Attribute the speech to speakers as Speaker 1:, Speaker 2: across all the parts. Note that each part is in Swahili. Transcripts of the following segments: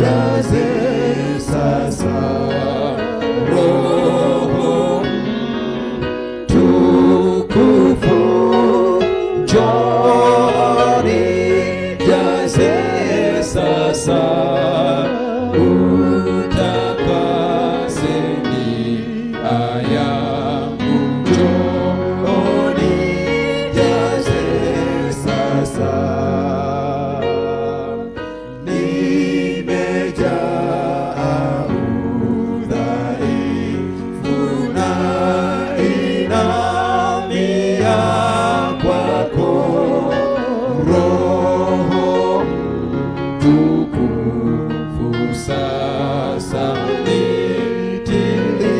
Speaker 1: jaze sasa. Roho tukufu njoni jaze sasa. Utakaseni aya njoni jaze sasa. Nimejaa udhaifu na inamia kwako. Roho tukufu sasa nitilie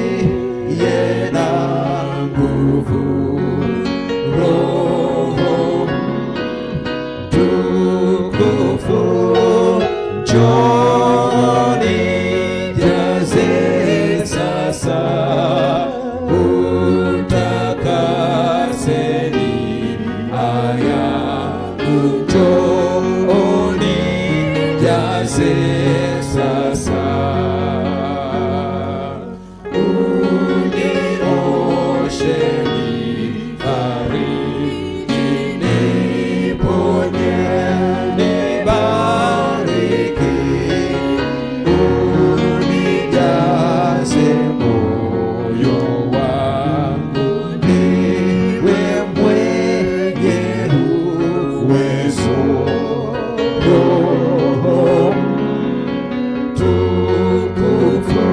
Speaker 1: na nguvu. Roho tukufu njoni jaze sasa. Utakaseni aya njoni jaze sasa. Uniosheni bariki niponye nibariki. Unijaze moyo wangu niwe mwenye uwezo. Roho tukufu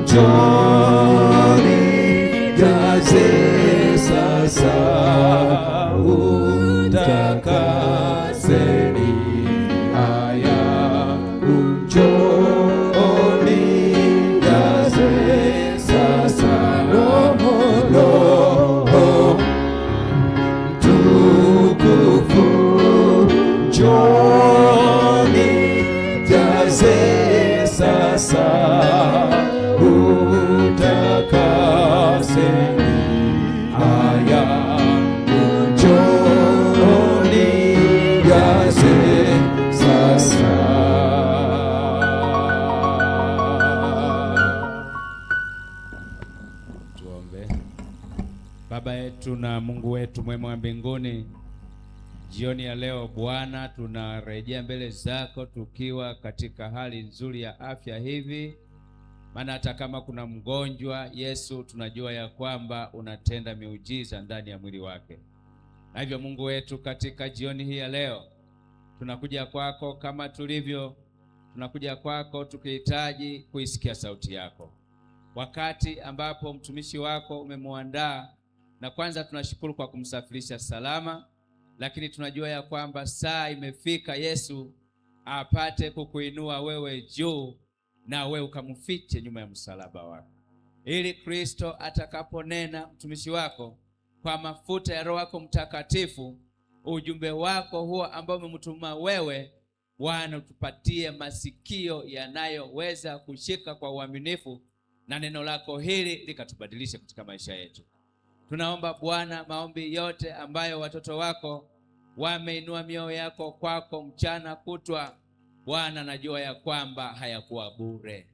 Speaker 1: njoni jaze sasa. Utakaseni aya njoni jaze sasa. Roho tukufu njoni jaze sasa. Utakaseni aya njoni jaze sasa.
Speaker 2: Tuombe. Baba yetu na Mungu wetu mwema wa mbinguni, jioni ya leo Bwana, tunarejea mbele zako tukiwa katika hali nzuri ya afya hivi. Maana hata kama kuna mgonjwa, Yesu, tunajua ya kwamba unatenda miujiza ndani ya mwili wake. Na hivyo Mungu wetu, katika jioni hii ya leo tunakuja kwako kama tulivyo, tunakuja kwako tukihitaji kuisikia sauti yako. Wakati ambapo mtumishi wako umemwandaa, na kwanza tunashukuru kwa kumsafirisha salama, lakini tunajua ya kwamba saa imefika Yesu apate kukuinua wewe juu, na wewe ukamfiche nyuma ya msalaba wako, ili Kristo atakaponena mtumishi wako kwa mafuta ya Roho wako Mtakatifu, ujumbe wako huo ambao umemtuma wewe, Bwana, utupatie masikio yanayoweza kushika kwa uaminifu, na neno lako hili likatubadilisha katika maisha yetu. Tunaomba Bwana, maombi yote ambayo watoto wako wameinua mioyo yako kwako mchana kutwa, Bwana, najua ya kwamba hayakuwa bure,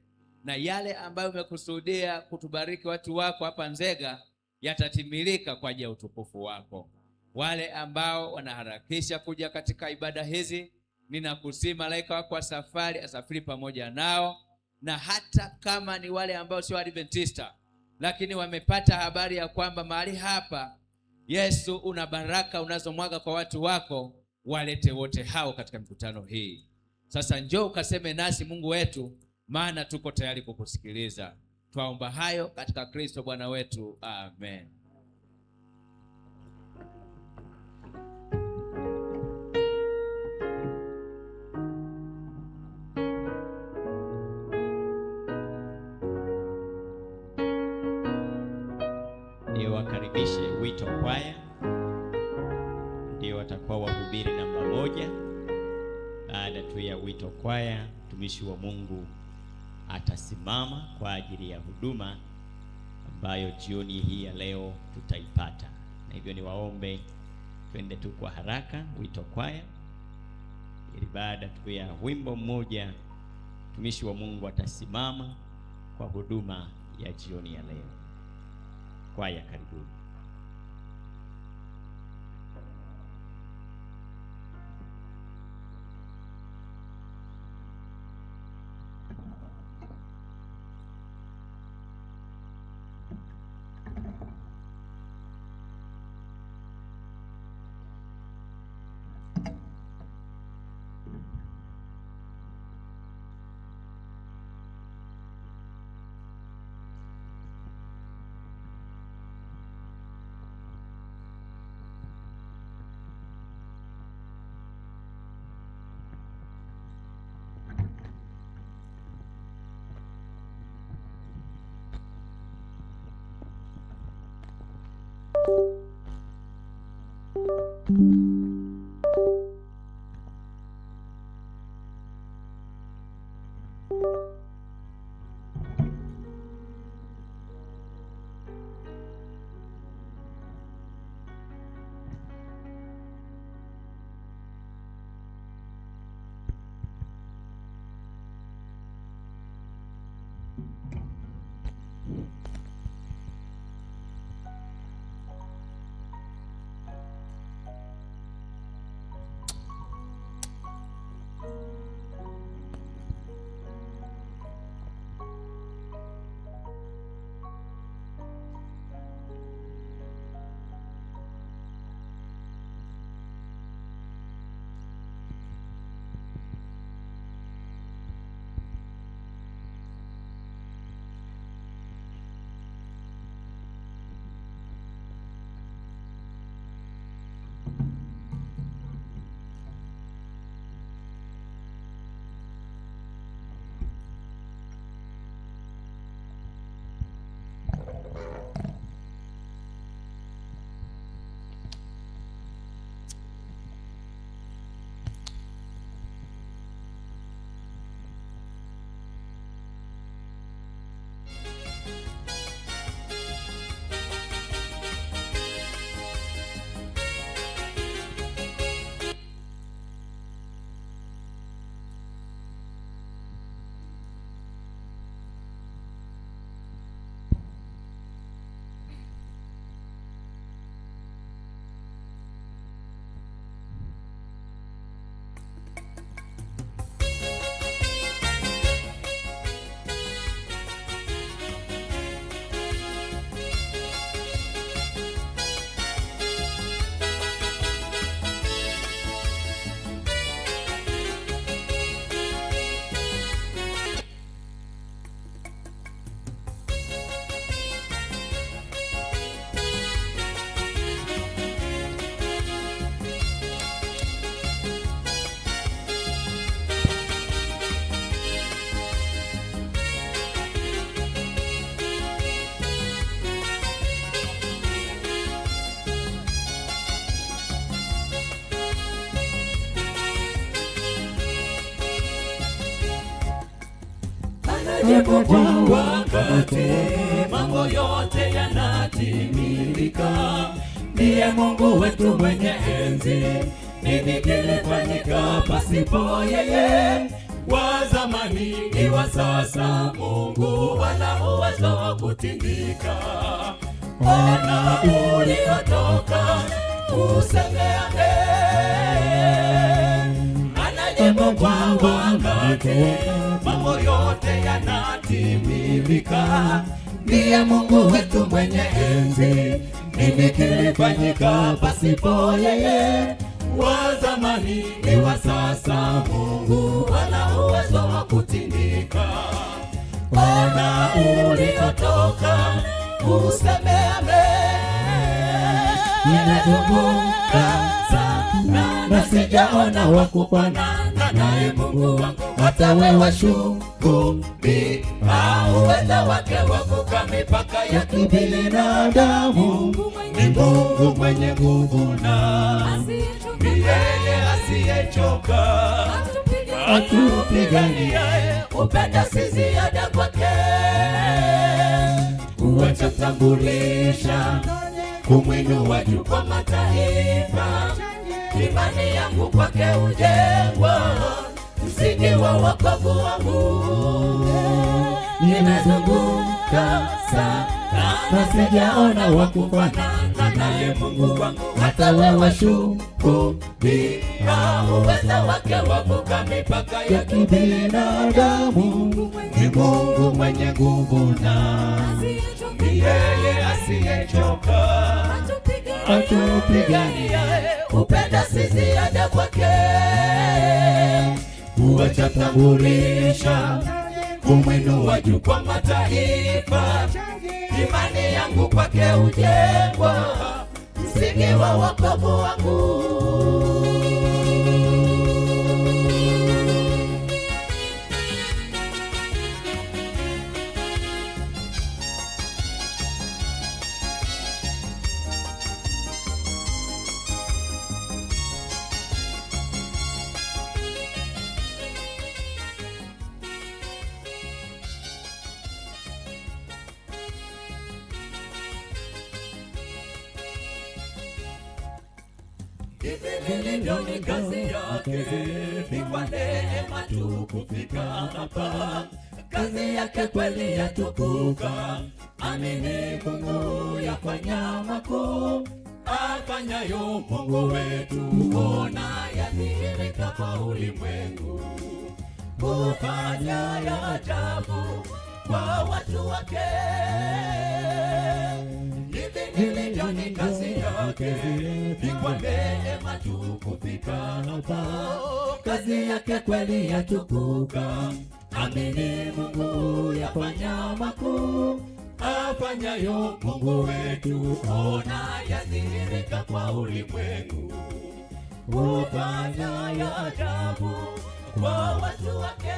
Speaker 2: na yale ambayo umekusudia kutubariki watu wako hapa Nzega yatatimilika kwa ajili ya utukufu wako. Wale ambao wanaharakisha kuja katika ibada hizi, ninakusihi malaika wako wa safari asafiri pamoja nao, na hata kama ni wale ambao sio Adventista lakini wamepata habari ya kwamba mahali hapa Yesu una baraka unazomwaga kwa watu wako, walete wote hao katika mkutano hii. Sasa njoo ukaseme nasi Mungu wetu, maana tuko tayari kukusikiliza. Twaomba hayo katika Kristo Bwana wetu, amen.
Speaker 3: Niwakaribishe Wito Kwaya, ndio watakuwa wahubiri namba 1. Baada tu ya Wito Kwaya, mtumishi wa Mungu atasimama kwa ajili ya huduma ambayo jioni hii ya leo tutaipata. Na hivyo niwaombe twende tu kwa haraka Wito Kwaya, ili baada tu ya wimbo mmoja mtumishi wa Mungu atasimama kwa huduma ya jioni ya leo. Kwaya, karibuni.
Speaker 1: Anajibu kwa wakati, mambo yote yanatimilika. Ndiye Mungu wetu mwenye enzi, nini kilifanyika pasipo yeye? Wa zamani ni wa sasa, Mungu ana uwezo wa kutindika. Ona uliotoka, usemea anajibu kwa wakati, mambo yote yanatimilika. Ndiye Mungu wetu mwenye enzi, nini kilifanyika pasipo yeye? Wa zamani ni wa sasa, Mungu ana uwezo wa kutindika. Ona uliotoka, usemea ninazunguka sana na sijaona wakufanana naye Mungu wangu. Hata wewe shughuli uwezo wake wavuka mipaka ya kibinadamu. Ni Mungu mwenye nguvu na yeye asiyechoka, atupigania upenda si ziada kwake. Kuacha tambulisha kumwinua juu kwa mataifa, imani yangu kwake ujengwa. msingi wa wokovu wangu. Nimezunguka sana na sijaona wa kufanana naye Mungu wangu. Hata wewe shuhudia uweza wake wavuka mipaka ya kibinadamu. Ni Mungu mwenye nguvu na yeye asiyechoka, atupigania, upenda si ziada kwake. Huacha tambulisha kumwinua juu kwa mataifa. Imani yangu kwake hujengwa, msingi wa wokovu wangu. Hivi ni kazi yake, ni kwa neema tu kufika hapa. Kazi yake kweli yatukuka, amini Mungu yafanya makuu. Afanyayo Mungu wetu, ona yadhihirika kwa ulimwengu. Hufanya ya ajabu kwa watu wake. Hivi ni kazi yake, ni kwa neema tu kufika hapa. Kazi yake kweli yatukuka, amini Mungu yafanya makuu. Afanyayo Mungu wetu, ona yadhihirika kwa ulimwengu. Hufanya ya ajabu kwa watu wake.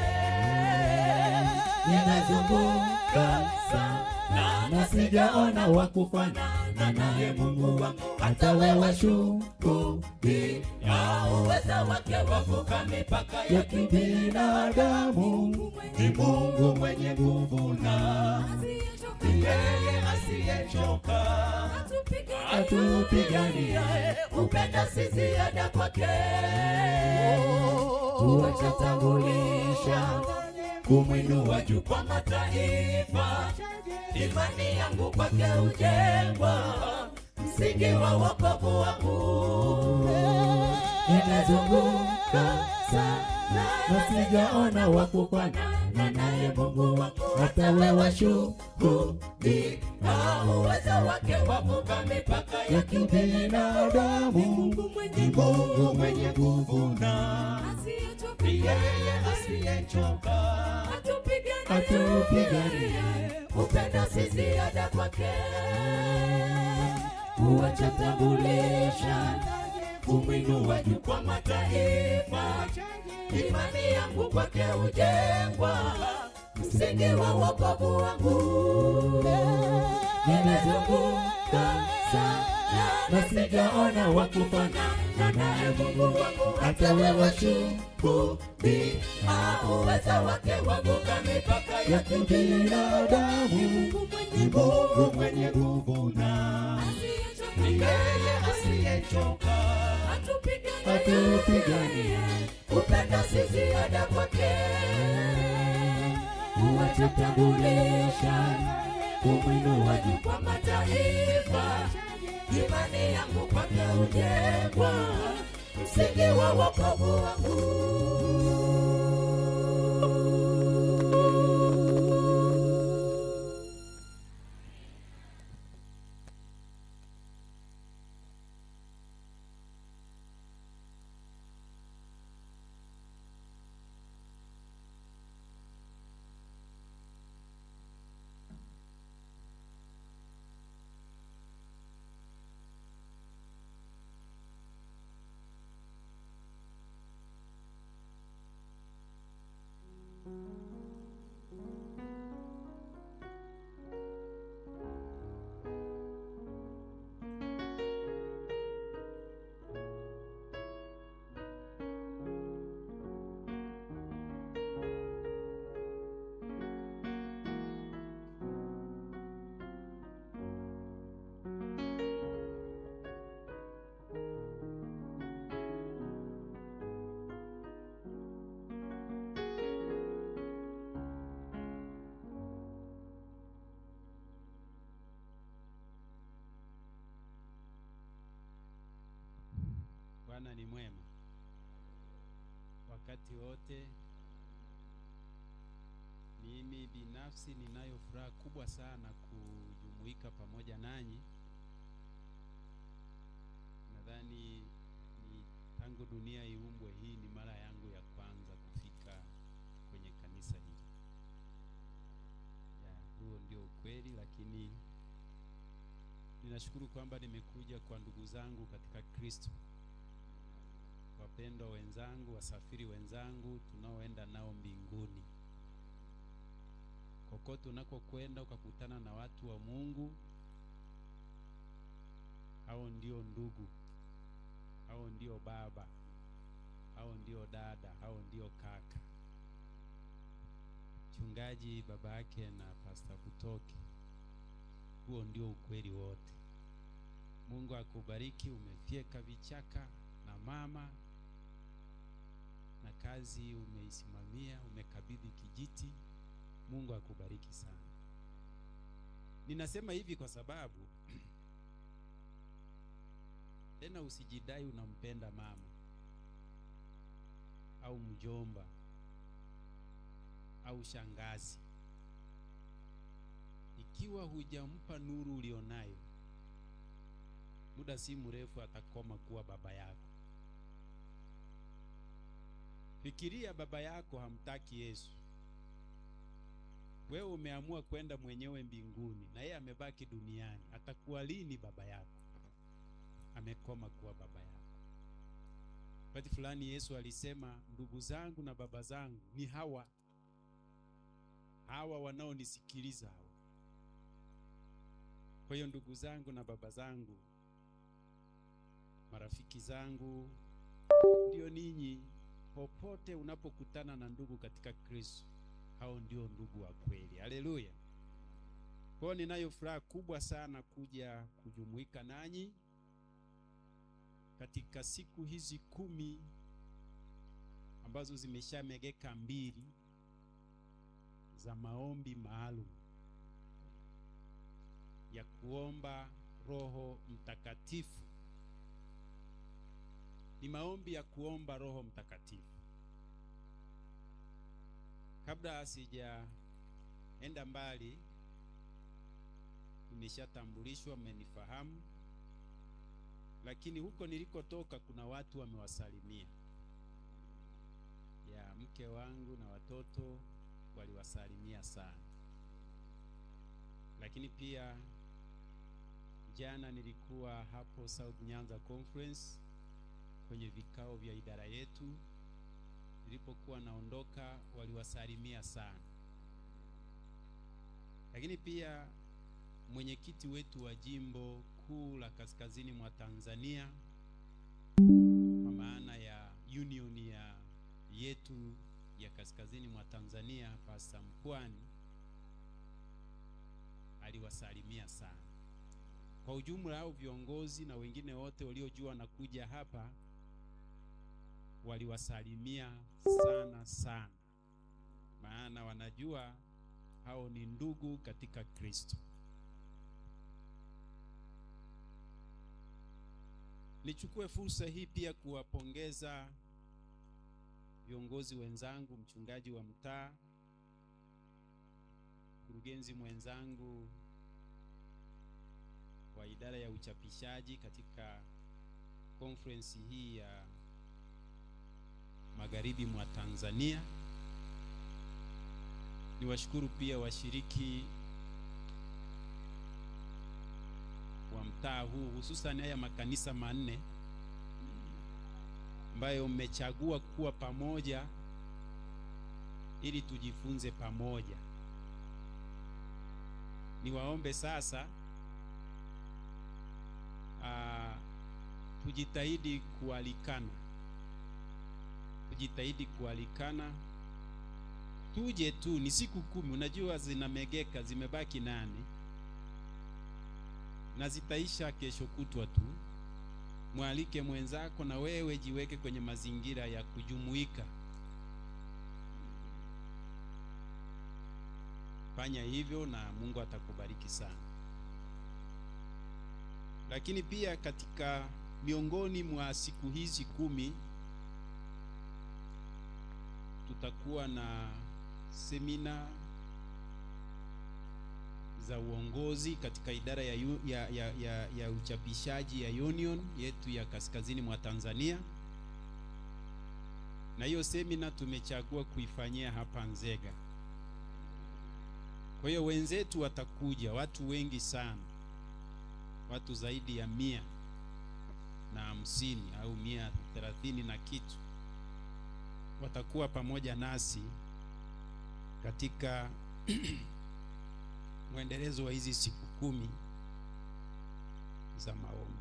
Speaker 1: Ninazunguka sana na sijaona wa kufanana naye Mungu wangu. Hata wewe shuhudia uweza wake wavuka mipaka ya kibinadamu. Ni Mungu mwenye nguvu na yeye asiyechoka, atupigania, upenda si ziada kwake. Huacha tambulisha kumwinua juu kwa mataifa. Imani yangu kwake hujengwa, msingi wa wokovu wangu. Nimezunguka sana na sijaona wa kufanana naye Mungu wangu. Hata wewe shuhudia uweza wake wavuka mipaka ya kibinadamu. Ni Mungu mwenye nguvu na yeye asiyechoka, atupigania, upenda si ziada kwake. Huacha tambulisha kumwinua juu kwa mataifa. Imani yangu kwake hujengwa, msingi wa wokovu wangu. Nimezunguka sana na sijaona wa kufanana naye Mungu wangu. Hata wewe shuhudia uweza wake wavuka mipaka ya kibinadamu. Ni Mungu mwenye nguvu na yeye asiyechoka, atupigania, upenda si ziada kwake. Huacha tambulisha kumwinua juu kwa mataifa. Imani yangu kwake hujengwa, msingi wa wokovu wangu.
Speaker 4: Bwana ni mwema wakati wote. Mimi binafsi ninayo furaha kubwa sana kujumuika pamoja nanyi. Nadhani ni tangu dunia iumbwe, hii ni mara yangu ya kwanza kufika kwenye kanisa hili. Huo ndio ukweli, lakini ninashukuru kwamba nimekuja kwa ndugu zangu katika Kristo, wapendwa wenzangu, wasafiri wenzangu tunaoenda nao mbinguni. Kokote unakokwenda ukakutana na watu wa Mungu, hao ndio ndugu, hao ndio baba, hao ndio dada, hao ndio kaka. Mchungaji baba yake na Pastor Butoke, huo ndio ukweli wote. Mungu akubariki, umefyeka vichaka na mama, na kazi umeisimamia, umekabidhi kijiti. Mungu akubariki sana. Ninasema hivi kwa sababu tena usijidai unampenda mama au mjomba au shangazi ikiwa hujampa nuru ulionayo. Muda si mrefu atakoma kuwa baba yako. Fikiria, baba yako hamtaki Yesu, wewe umeamua kwenda mwenyewe mbinguni na yeye amebaki duniani. Atakuwa lini baba yako? Amekoma kuwa baba yako. Wakati fulani Yesu alisema, ndugu zangu na baba zangu ni hawa wanaonisikiliza hawa. Kwa hiyo ndugu zangu na baba zangu, marafiki zangu, ndio ninyi. Popote unapokutana na ndugu katika Kristo, hao ndio ndugu wa kweli. Haleluya. Kwa ninayo furaha kubwa sana kuja kujumuika nanyi katika siku hizi 10 ambazo zimeshamegeka 2 za maombi maalum ya kuomba Roho Mtakatifu. Ni maombi ya kuomba Roho Mtakatifu. Kabla sijaenda mbali, nimeshatambulishwa, mmenifahamu, lakini huko nilikotoka kuna watu wamewasalimia. Ya mke wangu na watoto waliwasalimia sana. Lakini pia jana nilikuwa hapo South Nyanza Conference kwenye vikao vya idara yetu. Nilipokuwa naondoka waliwasalimia sana. Lakini pia mwenyekiti wetu wa jimbo kuu la kaskazini mwa Tanzania, kwa maana ya union yetu ya kaskazini mwa Tanzania, Pastor Mpwani, aliwasalimia sana. Kwa ujumla hao viongozi na wengine wote waliojua na kuja hapa waliwasalimia sana sana, maana wanajua hao ni ndugu katika Kristo. Nichukue fursa hii pia kuwapongeza viongozi wenzangu, mchungaji wa mtaa, mkurugenzi mwenzangu wa idara ya uchapishaji katika conference hii ya magharibi mwa Tanzania. Niwashukuru pia washiriki wa mtaa huu, hususan haya makanisa 4 ambayo mmechagua kuwa pamoja ili tujifunze pamoja. Niwaombe sasa tujitahidi kualikana. Tuje tu, ni siku 10, unajua zinamegeka, zimebaki 8 na zitaisha kesho kutwa tu. Mwalike mwenzako na wewe jiweke kwenye mazingira ya kujumuika. Fanya hivyo na Mungu atakubariki sana. Lakini pia katika miongoni mwa siku hizi 10 tutakuwa na semina za uongozi katika idara ya uchapishaji ya Union yetu ya kaskazini mwa Tanzania, na hiyo semina tumechagua kuifanyia hapa Nzega. Kwa hiyo wenzetu watakuja, watu wengi sana, watu zaidi ya 150 au 130 na kitu watakuwa pamoja nasi katika mwendelezo wa hizi siku 10 za maombi.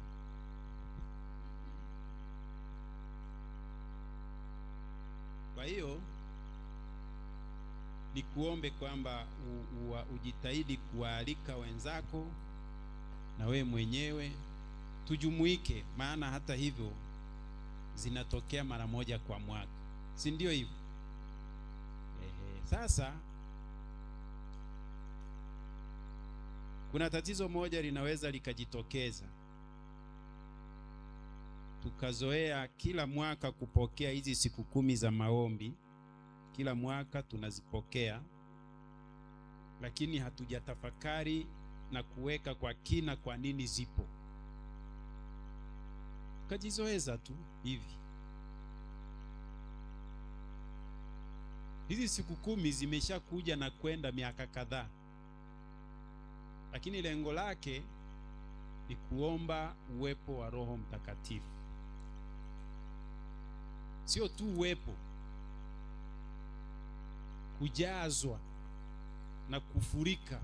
Speaker 4: Kwa hiyo ni kuombe kwamba ujitahidi kuwaalika wenzako na we mwenyewe tujumuike, maana hata hivyo zinatokea mara moja kwa mwaka, si ndio hivyo? Sasa kuna tatizo moja linaweza likajitokeza, tukazoea kila mwaka kupokea hizi siku 10 za maombi, kila mwaka tunazipokea, lakini hatujatafakari na kuweka kwa kina kwa nini zipo. Tukajizoeza tu hivi. Hizi siku 10 zimeshakuja na kwenda miaka kadhaa, lakini lengo lake ni kuomba uwepo wa Roho Mtakatifu. Sio tu uwepo, kujazwa na kufurika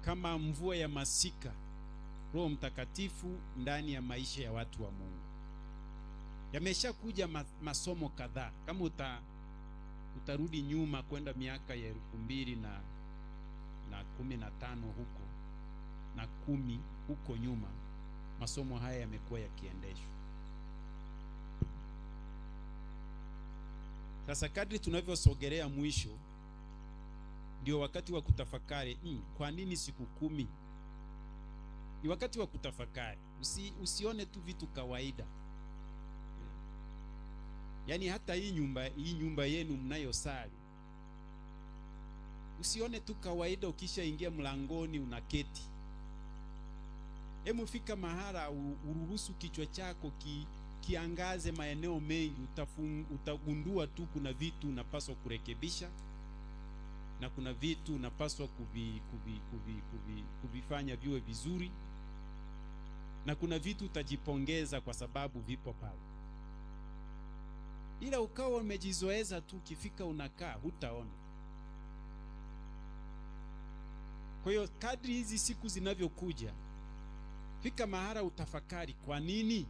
Speaker 4: kama mvua ya masika Roho Mtakatifu ndani ya maisha ya watu wa Mungu. Yameshakuja masomo kadhaa. Kama utarudi nyuma kwenda miaka ya 2015 huko na 10 huko nyuma, masomo haya yamekuwa yakiendeshwa. Sasa kadri tunavyosogelea mwisho, ndio wakati wa kutafakari, kwa nini siku 10? Ni wakati wa kutafakari. Usione tu vitu kawaida. Yaani hata hii nyumba yenu mnayosali, usione tu kawaida. Ukishaingia mlangoni unaketi. Hebu fika mahala uruhusu kichwa chako kiangaze maeneo mengi. Utagundua tu kuna vitu unapaswa kurekebisha na kuna vitu unapaswa kuvifanya viwe vizuri, na kuna vitu utajipongeza kwa sababu vipo pale. Ila ukawa umejizoeza tu, ukifika unakaa, hutaona. Kwa hiyo kadri hizi siku zinavyokuja, fika mahara utafakari, kwa nini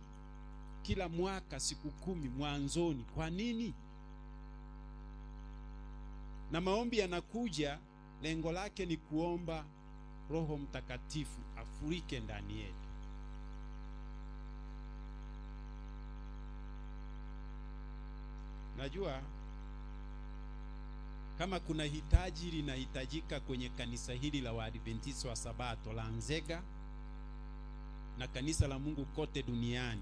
Speaker 4: kila mwaka siku 10 mwanzoni? Kwa nini? Na maombi yanakuja, lengo lake ni kuomba Roho Mtakatifu afurike ndani yetu. Najua kama kuna hitaji linahitajika kwenye kanisa hili la Waadventista wa Sabato la Nzega na kanisa la Mungu kote duniani,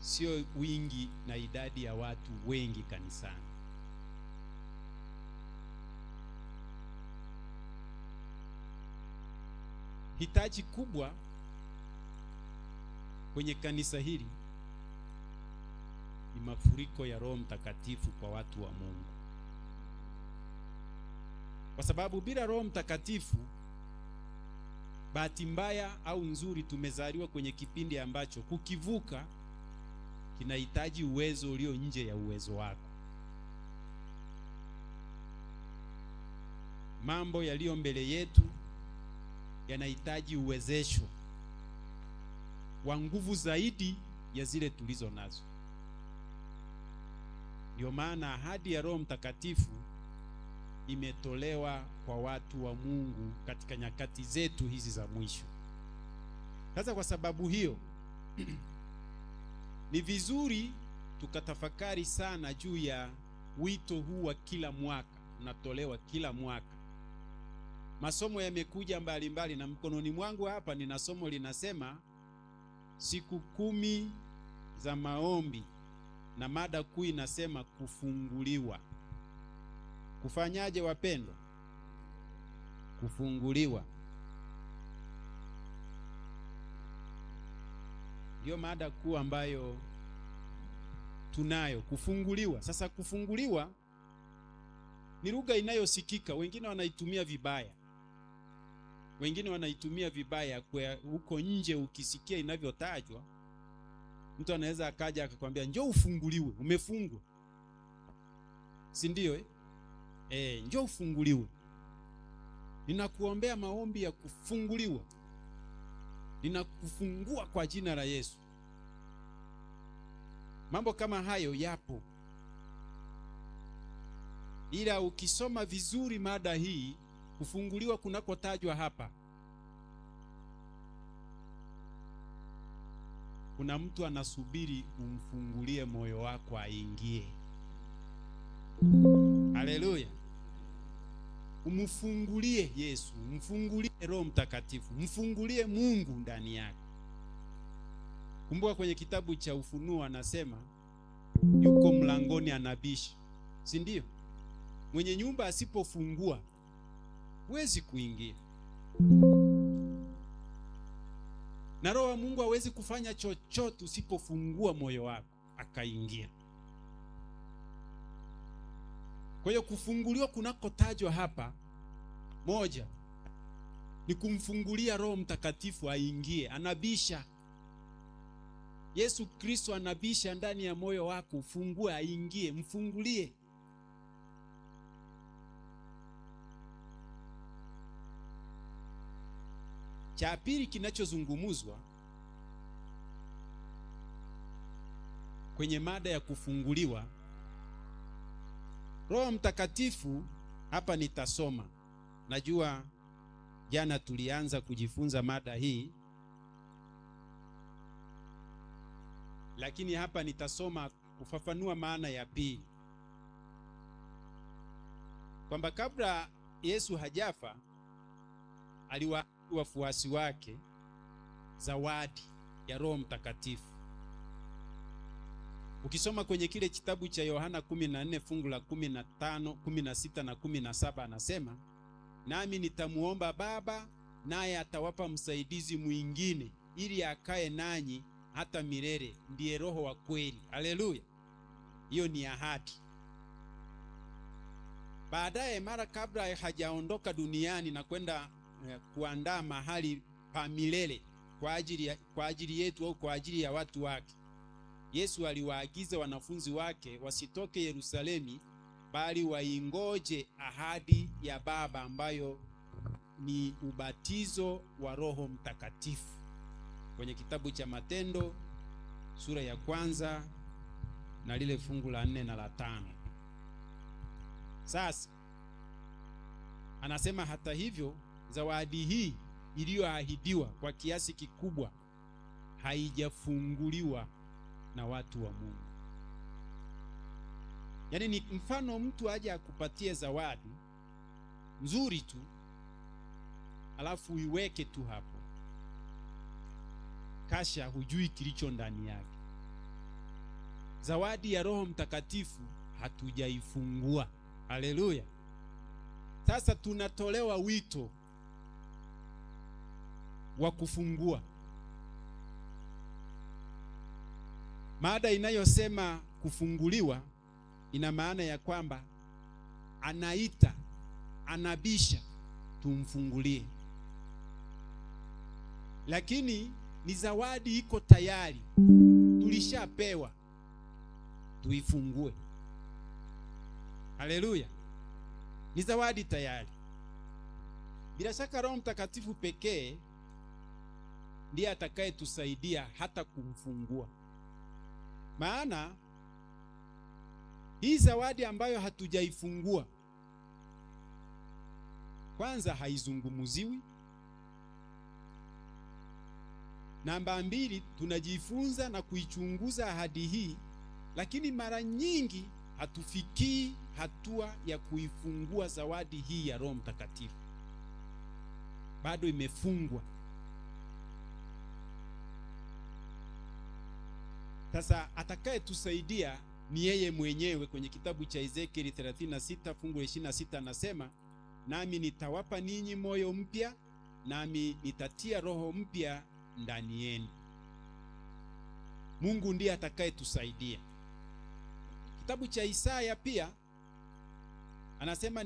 Speaker 4: sio wingi na idadi ya watu wengi kanisani. Hitaji kubwa kwenye kanisa hili ni mafuriko ya Roho Mtakatifu kwa watu wa Mungu. Kwa sababu bila Roho Mtakatifu, bahati mbaya au nzuri, tumezaliwa kwenye kipindi ambacho kukivuka kinahitaji uwezo ulio nje ya uwezo wako. Mambo yaliyo mbele yetu yanahitaji uwezesho wa nguvu zaidi ya zile tulizo nazo. Ndio maana ahadi ya Roho Mtakatifu imetolewa kwa watu wa Mungu katika nyakati zetu hizi za mwisho. Sasa kwa sababu hiyo ni vizuri tukatafakari sana juu ya wito huu wa kila mwaka, unatolewa kila mwaka. masomo yamekuja mbalimbali, na mkononi mwangu hapa nina somo linasema siku 10 za maombi, na mada kuu inasema kufunguliwa. Kufanyaje wapendwa? Kufunguliwa. Ndio mada kuu ambayo tunayo, kufunguliwa. Sasa kufunguliwa ni lugha inayosikika, wengine wanaitumia vibaya. Wengine wanaitumia vibaya kwa huko nje. Ukisikia inavyotajwa, mtu anaweza akaja akakwambia njoo ufunguliwe, umefungwa. Si ndio njoo ufunguliwe. Ninakuombea maombi ya kufunguliwa. Ninakufungua kwa jina la Yesu. Mambo kama hayo yapo. Ila ukisoma vizuri mada hii, kufunguliwa kunakotajwa hapa, kuna mtu anasubiri umfungulie moyo wako aingie. Haleluya. Umfungulie Yesu, umfungulie Roho Mtakatifu, umfungulie Mungu ndani yako. Kumbuka kwenye kitabu cha Ufunuo anasema yuko mlangoni anabisha. Si ndio? Mwenye nyumba asipofungua huwezi kuingia. Na Roho wa Mungu hawezi kufanya chochote usipofungua moyo wako akaingia. Kwa hiyo kufunguliwa kunakotajwa hapa, moja ni kumfungulia Roho Mtakatifu aingie, anabisha. Yesu Kristo anabisha ndani ya moyo wako, ufungue aingie, mfungulie. Cha pili kinachozungumuzwa kwenye mada ya kufunguliwa, Roho Mtakatifu. Hapa nitasoma, najua jana tulianza kujifunza mada hii, lakini hapa nitasoma kufafanua maana ya pili, kwamba kabla Yesu hajafa aliwaahidi wafuasi wake zawadi ya Roho Mtakatifu. Ukisoma kwenye kile kitabu cha Yohana 14 fungu la 15, 16 na 17 anasema, nami nitamuomba Baba, naye atawapa msaidizi mwingine ili akae nanyi hata milele, ndiye Roho wa kweli. Haleluya. Hiyo ni ahadi. Baadaye, mara kabla hajaondoka duniani na kwenda kuandaa mahali pa milele kwa ajili yetu au kwa ajili ya watu wake, Yesu aliwaagiza wanafunzi wake wasitoke Yerusalemu, bali waingoje ahadi ya Baba ambayo ni ubatizo wa Roho Mtakatifu. Kwenye kitabu cha Matendo sura ya 1 na lile fungu la 4 na la 5. Sasa anasema hata hivyo zawadi hii iliyoahidiwa kwa kiasi kikubwa haijafunguliwa na watu wa Mungu. Yaani ni mfano mtu aje akupatie zawadi nzuri tu, alafu uiweke tu hapo, kasha hujui kilicho ndani yake. Zawadi ya Roho Mtakatifu hatujaifungua. Haleluya. Sasa tunatolewa wito wa kufungua. Mada inayosema kufunguliwa ina maana ya kwamba anaita, anabisha tumfungulie. Lakini ni zawadi iko tayari, tulishapewa, tuifungue. Haleluya. Ni zawadi tayari. Bila shaka Roho Mtakatifu pekee ndiye atakayetusaidia hata kumfungua. Maana hii zawadi ambayo hatujaifungua, kwanza haizungumuziwi. Namba 2, tunajifunza na kuichunguza ahadi hii, lakini mara nyingi hatufikii hatua ya kuifungua zawadi hii ya Roho Mtakatifu. bado imefungwa. Sasa atakayetusaidia ni yeye mwenyewe. Kwenye kitabu cha Ezekieli 36 fungu la 26 anasema, nami nitawapa ninyi moyo mpya, nami nitatia roho mpya ndani yenu. Mungu ndiye atakayetusaidia. Kitabu cha Isaya pia anasema,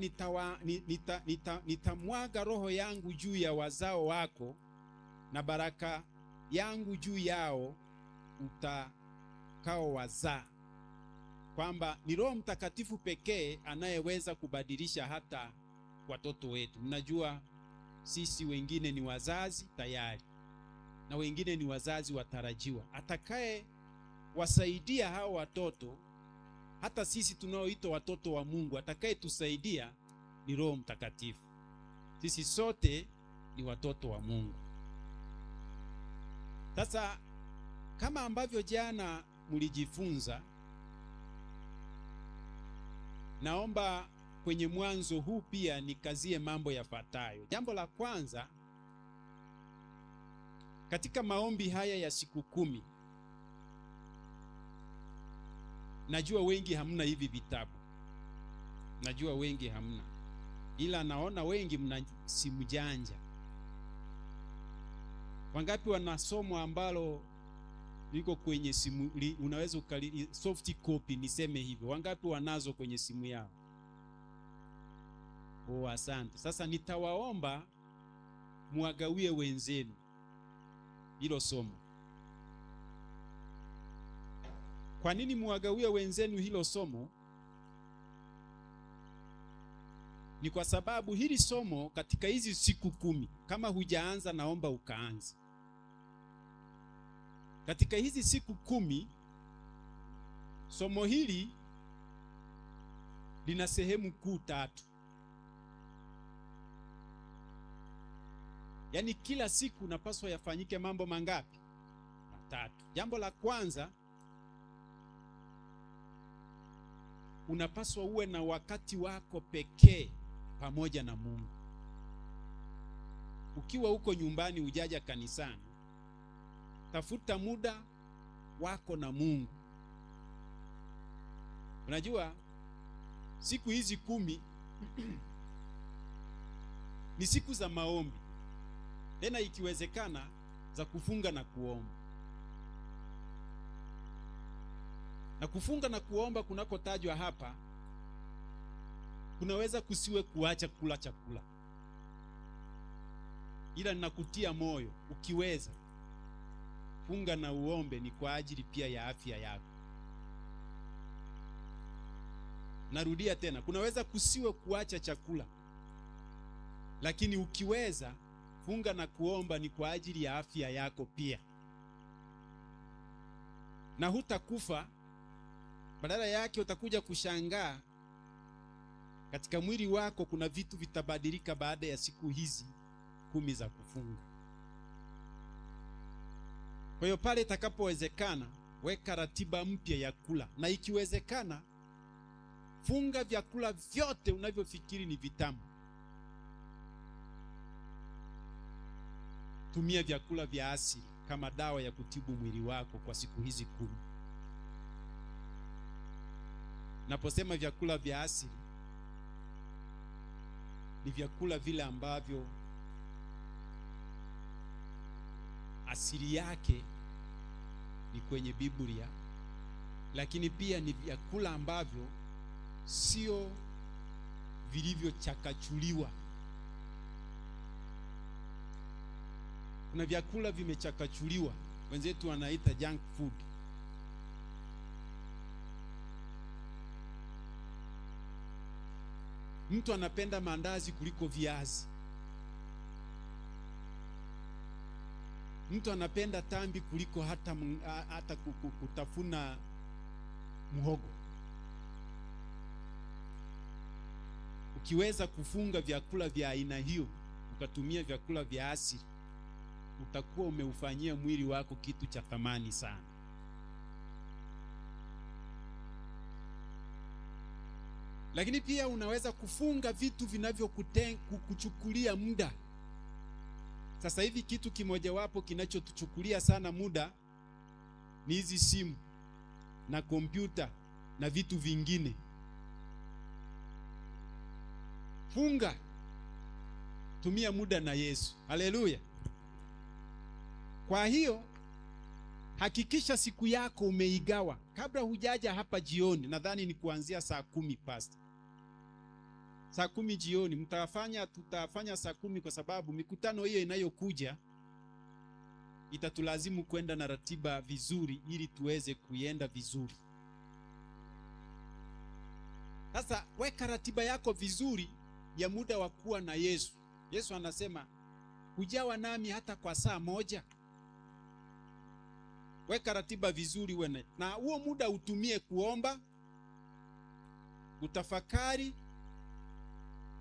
Speaker 4: nitamwaga roho yangu juu ya wazao wako na baraka yangu juu yao utakao wazaa. Kwamba ni Roho Mtakatifu pekee anayeweza kubadilisha hata watoto wetu. Mnajua sisi wengine ni wazazi tayari na wengine ni wazazi watarajiwa. Atakaye wasaidia hao watoto, hata sisi tunaoitwa watoto wa Mungu, atakaye tusaidia ni Roho Mtakatifu. Sisi sote ni watoto wa Mungu. Sasa kama ambavyo jana mlijifunza, naomba kwenye mwanzo huu pia nikazie mambo yafuatayo. Jambo la kwanza, katika maombi haya ya siku 10, najua wengi hamna hivi vitabu. Najua wengi hamna. Ila naona wengi mna simu janja. Wangapi wana somo ambalo liko kwenye simu, unaweza ukali soft copy niseme hivyo? Wangapi wanazo kwenye simu yao? Oh, asante. Sasa nitawaomba muagawie wenzenu hilo somo. Kwa nini muagawie wenzenu hilo somo? Ni kwa sababu hili somo katika hizi siku 10, kama hujaanza naomba ukaanze. Katika hizi siku 10, somo hili lina sehemu kuu 3. Yaani kila siku unapaswa yafanyike mambo mangapi? 3. Jambo la kwanza, unapaswa uwe na wakati wako pekee pamoja na Mungu. Ukiwa uko nyumbani, hujaja kanisani, tafuta muda wako na Mungu. Unajua siku hizi 10 ni siku za maombi, tena ikiwezekana za kufunga na kuomba. Na kufunga na kuomba kunakotajwa hapa, kunaweza kusiwe kuacha kula chakula, ila ninakutia moyo, ukiweza funga na uombe, ni kwa ajili pia ya afya yako. Narudia tena, kunaweza kusiwe kuacha chakula, lakini ukiweza funga na kuomba, ni kwa ajili ya afya yako pia. Na hutakufa, badala yake utakuja kushangaa katika mwili wako kuna vitu vitabadilika baada ya siku hizi 10 za kufunga. Kwa hiyo pale itakapowezekana, weka ratiba mpya ya kula, na ikiwezekana funga vyakula vyote unavyofikiri ni vitamu. Tumia vyakula vya asili kama dawa ya kutibu mwili wako kwa siku hizi 10. Naposema vyakula vya asili, ni vyakula vile ambavyo asili yake ni kwenye Biblia, lakini pia ni vyakula ambavyo sio vilivyochakachuliwa. Kuna vyakula vimechakachuliwa, wenzetu wanaita junk food. Mtu anapenda mandazi kuliko viazi. Mtu anapenda tambi kuliko hata kutafuna muhogo. Ukiweza kufunga vyakula vya aina hiyo, ukatumia vyakula vya asili, utakuwa umeufanyia mwili wako kitu cha thamani sana. Lakini pia unaweza kufunga vitu vinavyokuchukulia muda. Sasa hivi kitu kimojawapo kinachotuchukulia sana muda ni hizi simu na kompyuta na vitu vingine. Funga, tumia muda na Yesu. Haleluya. Kwa hiyo hakikisha siku yako umeigawa kabla hujaja hapa jioni. Nadhani ni kuanzia saa 10 past. Saa 10 jioni tutafanya saa 10 kwa sababu mikutano hiyo inayokuja itatulazimu kwenda na ratiba vizuri ili tuweze kuienda vizuri. Sasa weka ratiba yako vizuri ya muda wa kuwa na Yesu. Yesu anasema hujawa nami hata kwa saa moja. Weka ratiba vizuri wewe, na huo muda utumie kuomba, kutafakari,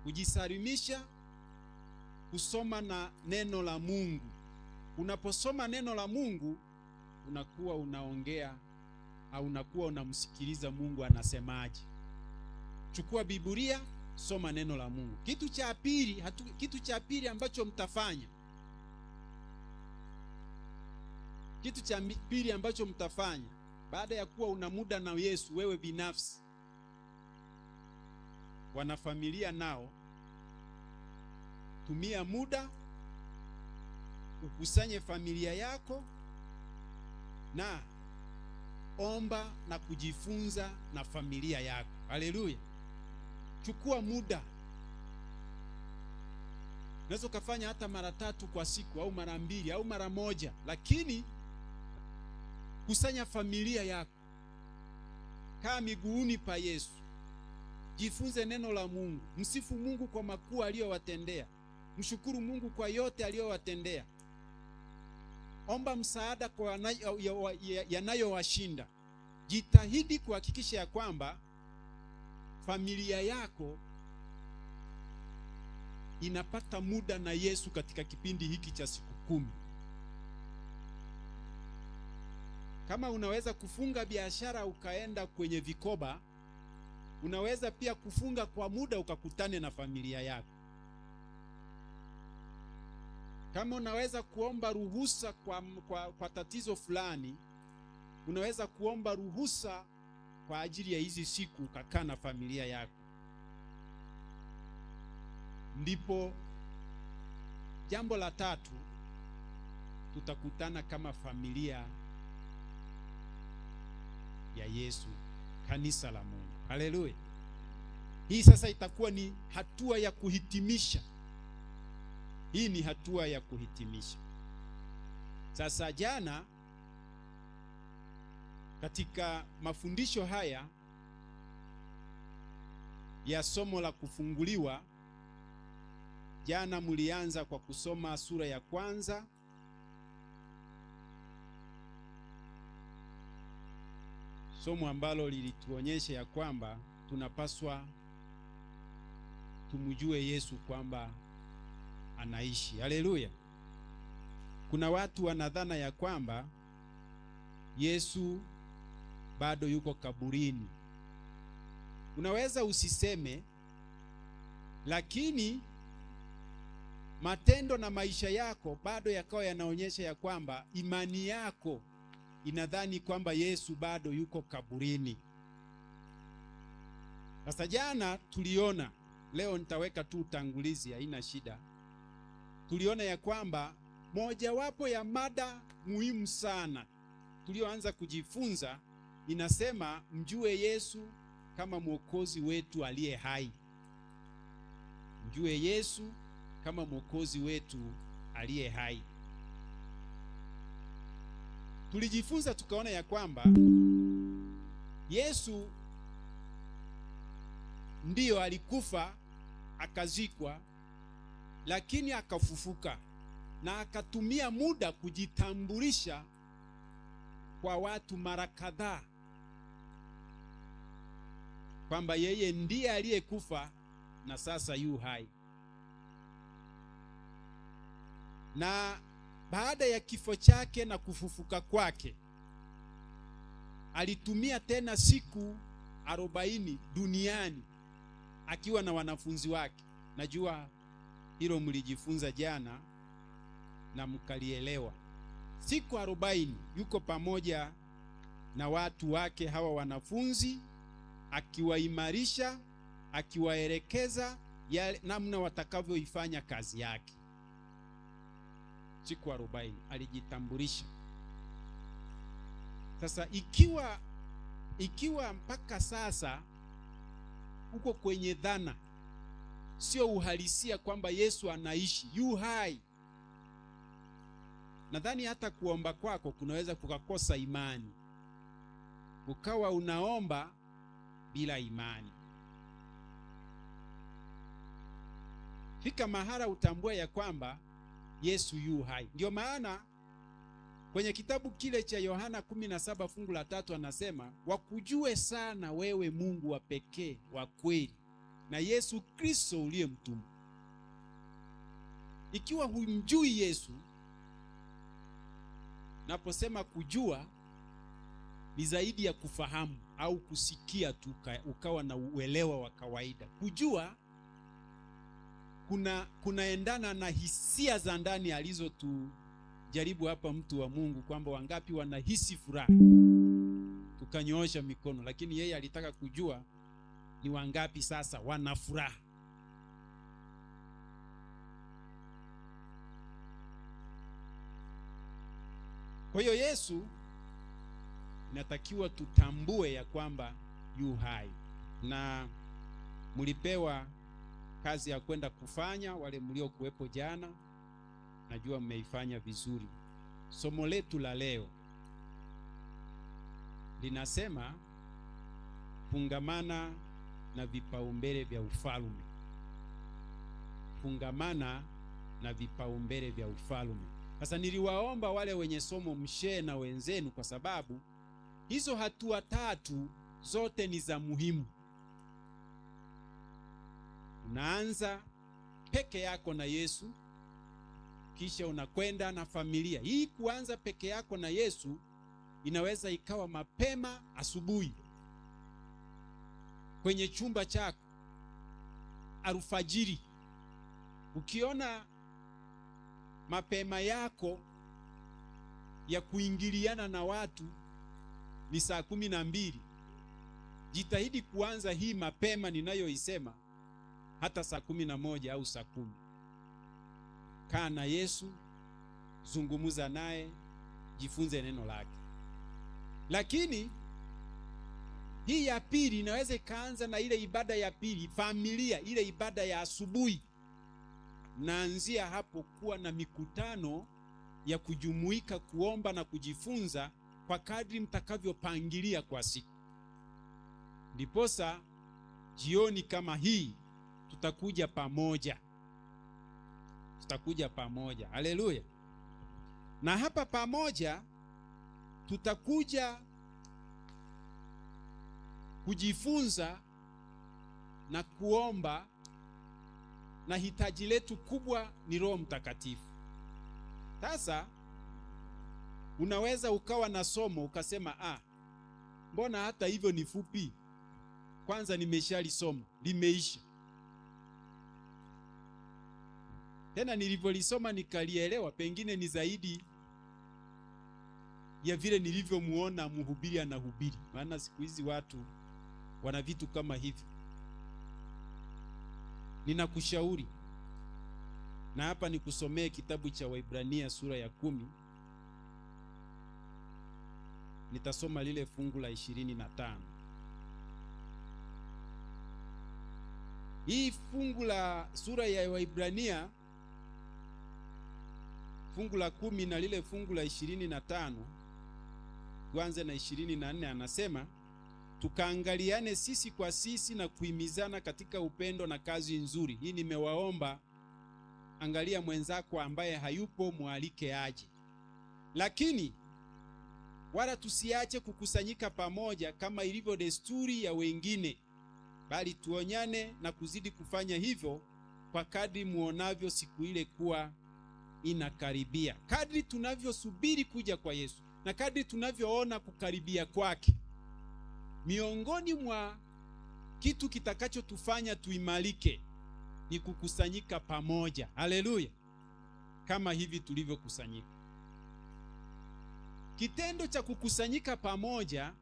Speaker 4: kujisalimisha, kusoma na neno la Mungu. Unaposoma neno la Mungu unakuwa unaongea au unakuwa unamsikiliza Mungu anasemaje. Chukua Biblia, soma neno la Mungu. Kitu cha pili ambacho mtafanya, baada ya kuwa una muda na Yesu wewe binafsi, wanafamilia nao, tumia muda ukusanye familia yako na omba na kujifunza na familia yako. Haleluya. Chukua muda. Unaweza kufanya hata mara 3 kwa siku au mara 2 au mara 1, lakini kusanya familia yako. Kaa miguuni pa Yesu. Jifunze neno la Mungu. Msifu Mungu kwa makuu aliyowatendea. Mshukuru Mungu kwa yote aliyowatendea. Omba msaada kwa yanayowashinda. Jitahidi kuhakikisha ya kwamba familia yako inapata muda na Yesu katika kipindi hiki cha siku 10. Kama unaweza kufunga biashara ukaenda kwenye vikoba, unaweza pia kufunga kwa muda ukakutane na familia yako. Kama unaweza kuomba ruhusa kwa tatizo fulani, unaweza kuomba ruhusa kwa ajili ya hizi siku ukakaa na familia yako. Ndipo jambo la 3, tutakutana kama familia ya Yesu, kanisa la Mungu. Haleluya. Hii sasa itakuwa ni hatua ya kuhitimisha. Hii ni hatua ya kuhitimisha. Sasa jana katika mafundisho haya ya somo la kufunguliwa, jana mlianza kwa kusoma sura ya 1, somo ambalo lilituonyesha ya kwamba tunapaswa tumjue Yesu kwamba anaishi. Haleluya. Kuna watu wanadhana ya kwamba Yesu bado yuko kaburini. Unaweza usiseme, lakini matendo na maisha yako bado yakawa yanaonyesha ya kwamba imani yako inadhani kwamba Yesu bado yuko kaburini. Sasa jana tuliona, leo nitaweka tu utangulizi, haina shida. Tuliona ya kwamba mojawapo ya mada muhimu sana tulioanza kujifunza inasema mjue Yesu kama mwokozi wetu aliye hai. Mjue Yesu kama mwokozi wetu aliye hai. Tulijifunza tukaona ya kwamba Yesu ndiyo alikufa, akazikwa, lakini akafufuka na akatumia muda kujitambulisha kwa watu mara kadhaa kwamba yeye ndiye aliyekufa na sasa yu hai. Na baada ya kifo chake na kufufuka kwake, alitumia tena siku 40 duniani akiwa na wanafunzi wake. Najua hilo mlijifunza jana na mkalielewa. Siku 40 yuko pamoja na watu wake hawa wanafunzi, akiwaimarisha, akiwaelekeza namna watakavyoifanya kazi yake. Siku 40 alijitambulisha. Sasa ikiwa mpaka sasa uko kwenye dhana, sio uhalisia kwamba Yesu anaishi, yu hai, nadhani hata kuomba kwako kunaweza kukakosa imani, ukawa unaomba bila imani. Fika mahala utambue ya kwamba Yesu yu hai. Ndio maana kwenye kitabu kile cha Yohana 17 fungu la 3 anasema, wakujue sana wewe Mungu wa pekee wa kweli na Yesu Kristo uliyemtuma. Ikiwa humjui Yesu, naposema kujua ni zaidi ya kufahamu au kusikia tu ukawa na uelewa wa kawaida. Kujua kunaendana na hisia za ndani alizotujaribu hapa mtu wa Mungu, kwamba wangapi wanahisi furaha, tukanyoosha mikono. Lakini yeye alitaka kujua ni wangapi sasa wana furaha. Kwa hiyo Yesu inatakiwa tutambue ya kwamba yu hai, na mlipewa kazi ya kwenda kufanya. Wale mliokuwepo jana, najua mmeifanya vizuri. Somo letu la leo linasema fungamana na vipaumbele vya ufalme. Fungamana na vipaumbele vya ufalme. Sasa niliwaomba wale wenye somo mshare na wenzenu, kwa sababu hizo hatua 3 zote ni za muhimu. Unaanza peke yako na Yesu, kisha unakwenda na familia. Hii kuanza peke yako na Yesu inaweza ikawa mapema asubuhi kwenye chumba chako, alfajiri. Ukiona mapema yako ya kuingiliana na watu ni saa 12, jitahidi kuanza hii mapema ninayoisema hata saa 11 au saa 10. Kaa na Yesu, zungumuza naye, jifunze neno lake. Lakini hii ya pili inaweza ikaanza na ile ibada ya pili, familia, ile ibada ya asubuhi. Naanzia hapo kuwa na mikutano ya kujumuika, kuomba na kujifunza kwa kadri mtakavyopangilia kwa siku. Ndiposa jioni kama hii tutakuja pamoja. Tutakuja pamoja. Haleluya. Na hapa pamoja tutakuja kujifunza na kuomba, na hitaji letu kubwa ni Roho Mtakatifu. Sasa unaweza ukawa na somo ukasema, mbona hata hivyo ni fupi? Kwanza nimeshalisoma, limeisha. Tena nilivyolisoma nikalielewa, pengine ni zaidi ya vile nilivyomuona mhubiri anahubiri. Maana siku hizi watu wana vitu kama hivi. Ninakushauri, na hapa nikusomee kitabu cha Waibrania sura ya 10. Nitasoma lile fungu la 25. Hii fungu la sura ya Waibrania fungu la 10 na lile fungu la 25, tuanze na 24. Anasema, tukaangaliane sisi kwa sisi na kuhimizana katika upendo na kazi nzuri. Hii nimewaomba, angalia mwenzako ambaye hayupo, mwalike aje. Lakini wala tusiache kukusanyika pamoja kama ilivyo desturi ya wengine, bali tuonyane na kuzidi kufanya hivyo kwa kadri muonavyo siku ile kuwa inakaribia. Kadri tunavyosubiri kuja kwa Yesu na kadri tunavyoona kukaribia kwake, miongoni mwa kitu kitakachotufanya tuimarike ni kukusanyika pamoja. Haleluya. kama hivi tulivyokusanyika. Kitendo cha kukusanyika pamoja,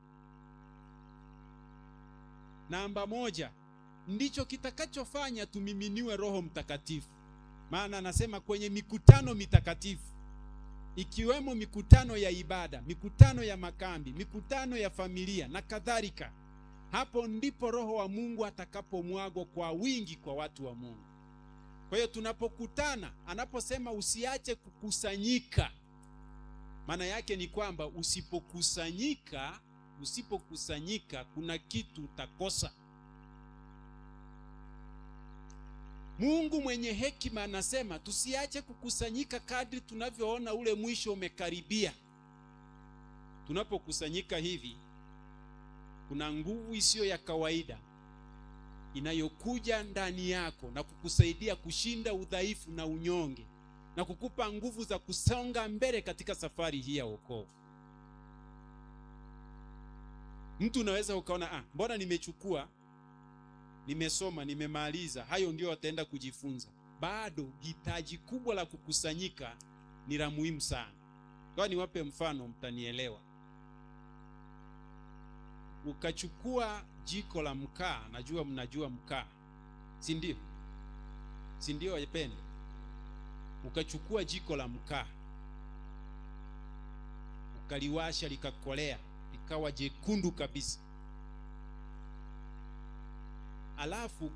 Speaker 4: namba moja, ndicho kitakachofanya tumiminiwe Roho Mtakatifu. Maana anasema kwenye mikutano mitakatifu, ikiwemo mikutano ya ibada, mikutano ya makambi, mikutano ya familia na kadhalika, hapo ndipo Roho wa Mungu atakapomwagwa kwa wingi kwa watu wa Mungu. Kwa hiyo tunapokutana, anaposema usiache kukusanyika, maana yake ni kwamba usipokusanyika kuna kitu utakosa. Mungu mwenye hekima anasema tusiache kukusanyika kadri tunavyoona ule mwisho umekaribia. Tunapokusanyika hivi, kuna nguvu isiyo ya kawaida inayokuja ndani yako na kukusaidia kushinda udhaifu na unyonge na kukupa nguvu za kusonga mbele katika safari hii ya wokovu. Mtu unaweza ukaona, mbona nimechukua, nimesoma, nimemaliza, hayo ndio wataenda kujifunza. Bado hitaji kubwa la kukusanyika ni la muhimu sana. Kwa niwape mfano mtanielewa. Ukachukua jiko la mkaa, najua mnajua mkaa, si ndio? Si ndio wapendwa? Ukachukua jiko la mkaa, ukaliwasha, likakolea, likawa jekundu kabisa. Alafu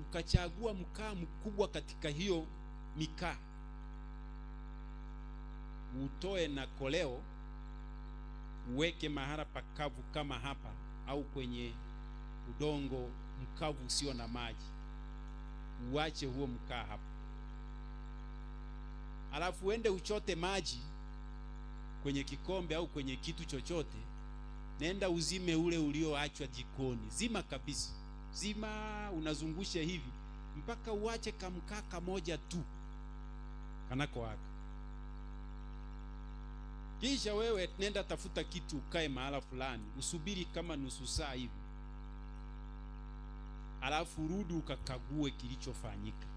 Speaker 4: ukachagua mkaa mkubwa katika hiyo mikaa, utoe na koleo, uweke mahala pakavu kama hapa, au kwenye udongo mkavu usio na maji, uache huo mkaa hapa. Alafu uende uchote maji kwenye kikombe au kwenye kitu chochote, nenda uzime ule ulioachwa jikoni, zima kabisa, zima, unazungusha hivi mpaka uache kamkaa kamoja tu kanako waka. Kisha wewe nenda tafuta kitu, ukae mahala fulani, usubiri kama nusu saa hivi, alafu rudi ukakague kilichofanyika.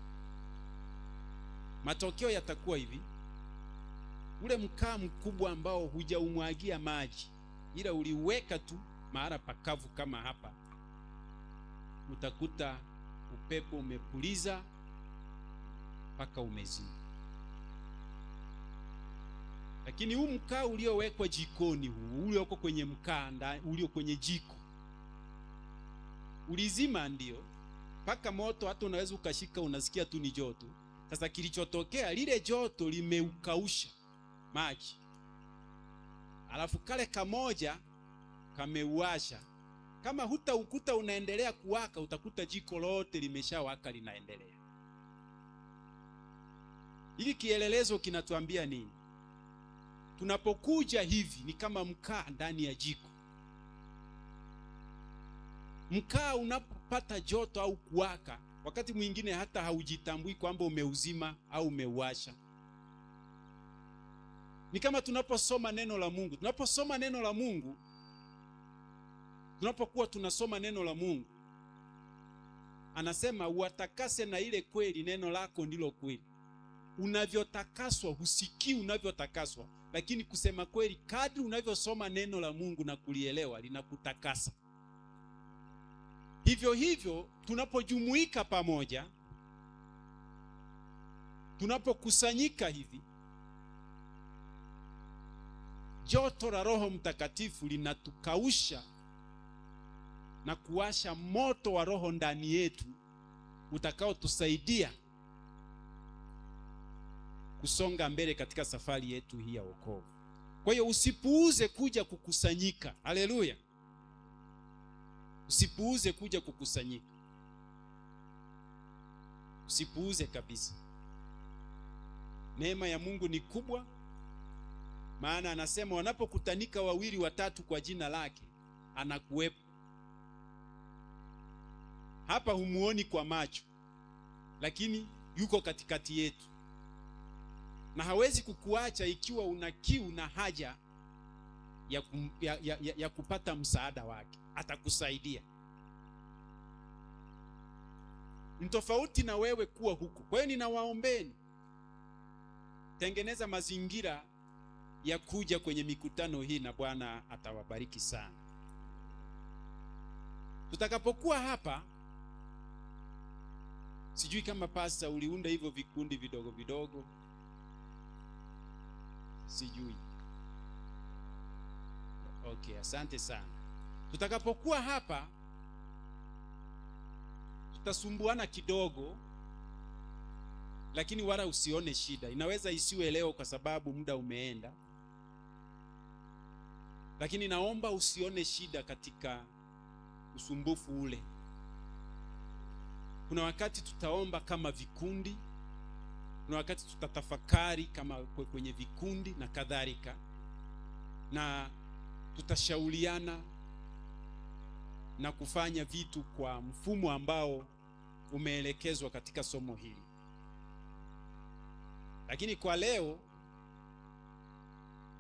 Speaker 4: Matokeo yatakuwa hivi: ule mkaa mkubwa ambao hujaumwagia maji, ila uliweka tu mahala pakavu kama hapa, utakuta upepo umepuliza mpaka umezima. Lakini huu mkaa uliowekwa jikoni, huu ulioko kwenye mkaa, ulio kwenye jiko, ulizima ndio, mpaka moto hata unaweza ukashika, unasikia tu ni joto. Sasa kilichotokea, lile joto limeukausha maji, alafu kale kamoja kameuasha. Kama hutaukuta unaendelea kuwaka, utakuta jiko lote limeshawaka linaendelea. Hili kielelezo kinatuambia nini? Tunapokuja hivi ni kama mkaa ndani ya jiko. Mkaa unapopata joto au kuwaka, wakati mwingine hata haujitambui kwamba umeuzima au umeuasha. Ni kama tunaposoma neno la Mungu. Tunaposoma neno la Mungu, tunapokuwa tunasoma neno la Mungu, anasema uwatakase na ile kweli, neno lako ndilo kweli. Unavyotakaswa, husikii unavyotakaswa, lakini kusema kweli, kadri unavyosoma neno la Mungu na kulielewa, linakutakasa. Hivyo hivyo tunapojumuika pamoja, tunapokusanyika hivi, joto la Roho Mtakatifu linatukausha na kuwasha moto wa Roho ndani yetu utakao tusaidia kusonga mbele katika safari yetu hii ya wokovu. Kwa hiyo usipuuze kuja kukusanyika. Haleluya. Usipuuze kuja kukusanyika. Usipuuze kabisa. Neema ya Mungu ni kubwa, maana anasema wanapokutanika wawili watatu kwa jina lake, anakuwepo. Hapa humuoni kwa macho, lakini yuko katikati yetu. Na hawezi kukuacha ikiwa una kiu na haja ya kupata msaada wake. Atakusaidia. Ni tofauti na wewe kuwa huko. Kwa hiyo ninawaombeni, tengeneza mazingira ya kuja kwenye mikutano hii na Bwana atawabariki sana. Tutakapokuwa hapa, sijui kama pasta uliunda hivyo vikundi vidogo vidogo, sijui. Okay, asante sana. Tutakapokuwa hapa tutasumbuana kidogo, lakini wala usione shida. Inaweza isiwe leo kwa sababu muda umeenda, lakini naomba usione shida katika usumbufu ule. Kuna wakati tutaomba kama vikundi, kuna wakati tutatafakari kama kwenye vikundi na kadhalika, na tutashauriana na kufanya vitu kwa mfumo ambao umeelekezwa katika somo hili. Lakini kwa leo,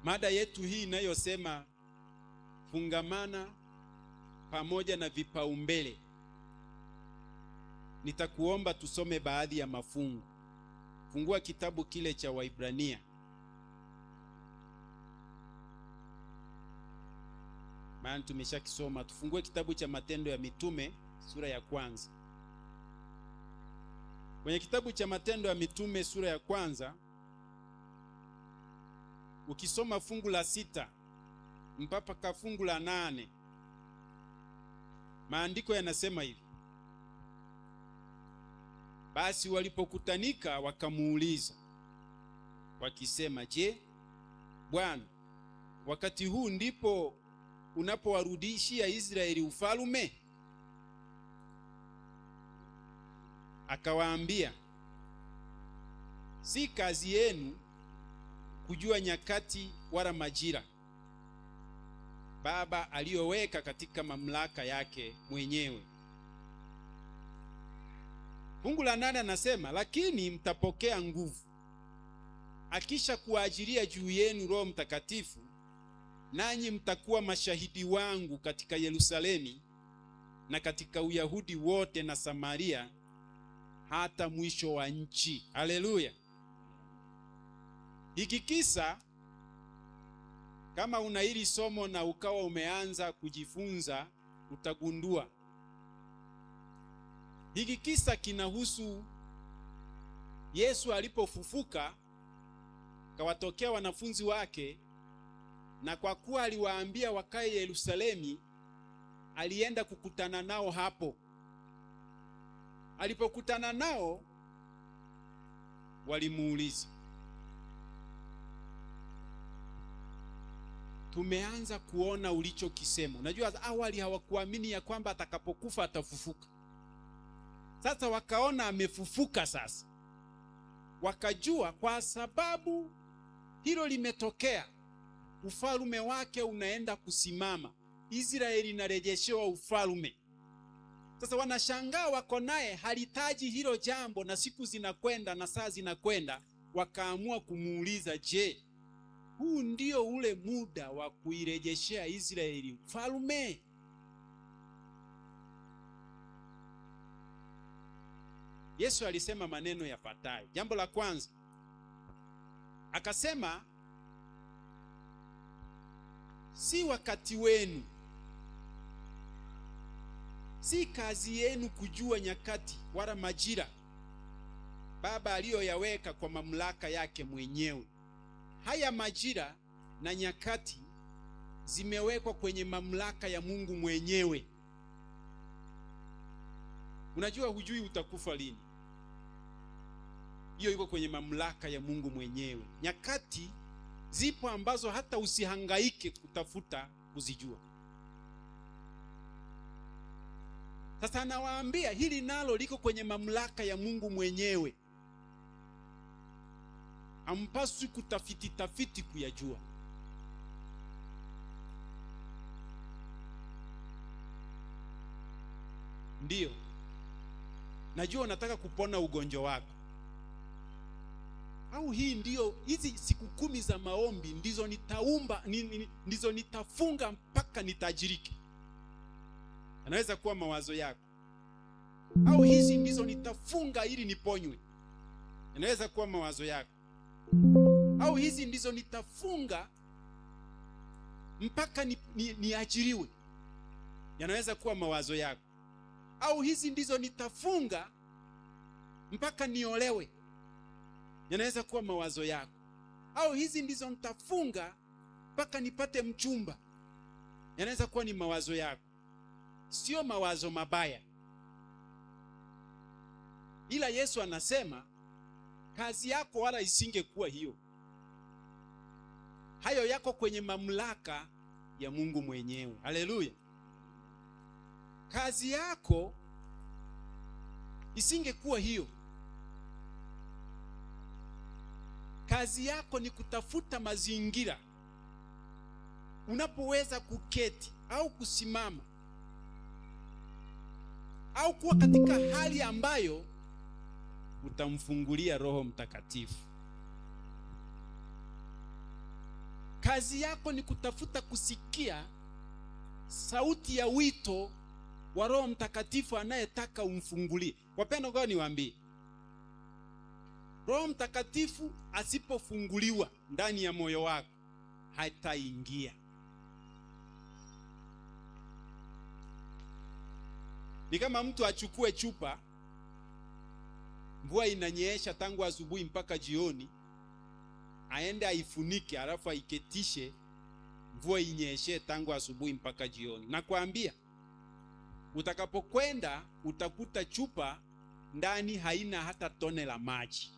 Speaker 4: mada yetu hii inayosema fungamana pamoja na vipaumbele, nitakuomba tusome baadhi ya mafungu. Fungua kitabu kile cha Waibrania, maana tumeshakisoma. Tufungue kitabu cha Matendo ya Mitume sura ya 1. Kwenye kitabu cha Matendo ya Mitume sura ya 1, ukisoma fungu la 6 mpaka fungu la 8, maandiko yanasema hivi: basi walipokutanika wakamuuliza wakisema, je, Bwana, wakati huu ndipo unapowarudishia Israeli ufalme? Akawaambia, si kazi yenu kujua nyakati wala majira Baba aliyoweka katika mamlaka yake mwenyewe. Fungu la 8 anasema, lakini mtapokea nguvu akisha kuajilia juu yenu Roho Mtakatifu, nanyi mtakuwa mashahidi wangu katika Yerusalemu na katika Uyahudi wote na Samaria hata mwisho wa nchi. Haleluya! Hiki kisa, kama una hili somo na ukawa umeanza kujifunza, utagundua hiki kisa kinahusu Yesu alipofufuka, kawatokea wanafunzi wake, na kwa kuwa aliwaambia wakae Yerusalemu, alienda kukutana nao hapo. Alipokutana nao, walimuuliza, tumeanza kuona ulichokisema. Unajua awali hawakuamini ya kwamba atakapokufa atafufuka. Sasa wakaona amefufuka. Sasa wakajua kwa sababu hilo limetokea, ufalme wake unaenda kusimama, Israeli inarejeshewa ufalme. Sasa wanashangaa, wako naye halitaji hilo jambo, na siku zinakwenda na saa zinakwenda, wakaamua kumuuliza, je, huu ndio ule muda wa kuirejeshea Israeli ufalme? Yesu alisema maneno yafuatayo. Jambo la kwanza, akasema, si wakati wenu, si kazi yenu kujua nyakati wala majira Baba aliyoyaweka kwa mamlaka yake mwenyewe. Haya majira na nyakati zimewekwa kwenye mamlaka ya Mungu mwenyewe. Unajua hujui utakufa lini. Hiyo iko kwenye mamlaka ya Mungu mwenyewe. Nyakati zipo ambazo hata usihangaike kutafuta kuzijua. Sasa anawaambia hili nalo liko kwenye mamlaka ya Mungu mwenyewe. Hampaswi kutafiti kuyajua. Ndiyo, najua unataka kupona ugonjwa wako, au hii ndiyo, hizi siku 10 za maombi ndizo ndizo nitafunga mpaka nitajirike. Anaweza kuwa mawazo yako. Au hizi ndizo nitafunga ili niponywe. Inaweza kuwa mawazo yako. au hizi ndizo nitafunga mpaka niajiriwe. Yanaweza kuwa mawazo yako. Au hizi ndizo nitafunga mpaka niolewe. Yanaweza kuwa mawazo yako. Au hizi ndizo nitafunga mpaka nipate mchumba. Yanaweza kuwa ni mawazo yako. Sio mawazo mabaya, ila Yesu anasema kazi yako wala isingekuwa hiyo. Hayo yako kwenye mamlaka ya Mungu mwenyewe. Haleluya. Kazi yako isingekuwa hiyo. Kazi yako ni kutafuta mazingira unapoweza kuketi au kusimama au kuwa katika hali ambayo utamfungulia Roho Mtakatifu. Kazi yako ni kutafuta kusikia sauti ya wito wa Roho Mtakatifu anayetaka umfungulie. Wapendwa, ngoja niwaambie, Roho Mtakatifu asipofunguliwa ndani ya moyo wako hataingia. Ni kama mtu achukue chupa, mvua inanyesha tangu asubuhi mpaka jioni, aende aifunike alafu aiketishe mvua inyeshe tangu asubuhi mpaka jioni. Nakwambia utakapokwenda utakuta chupa ndani haina hata tone la maji.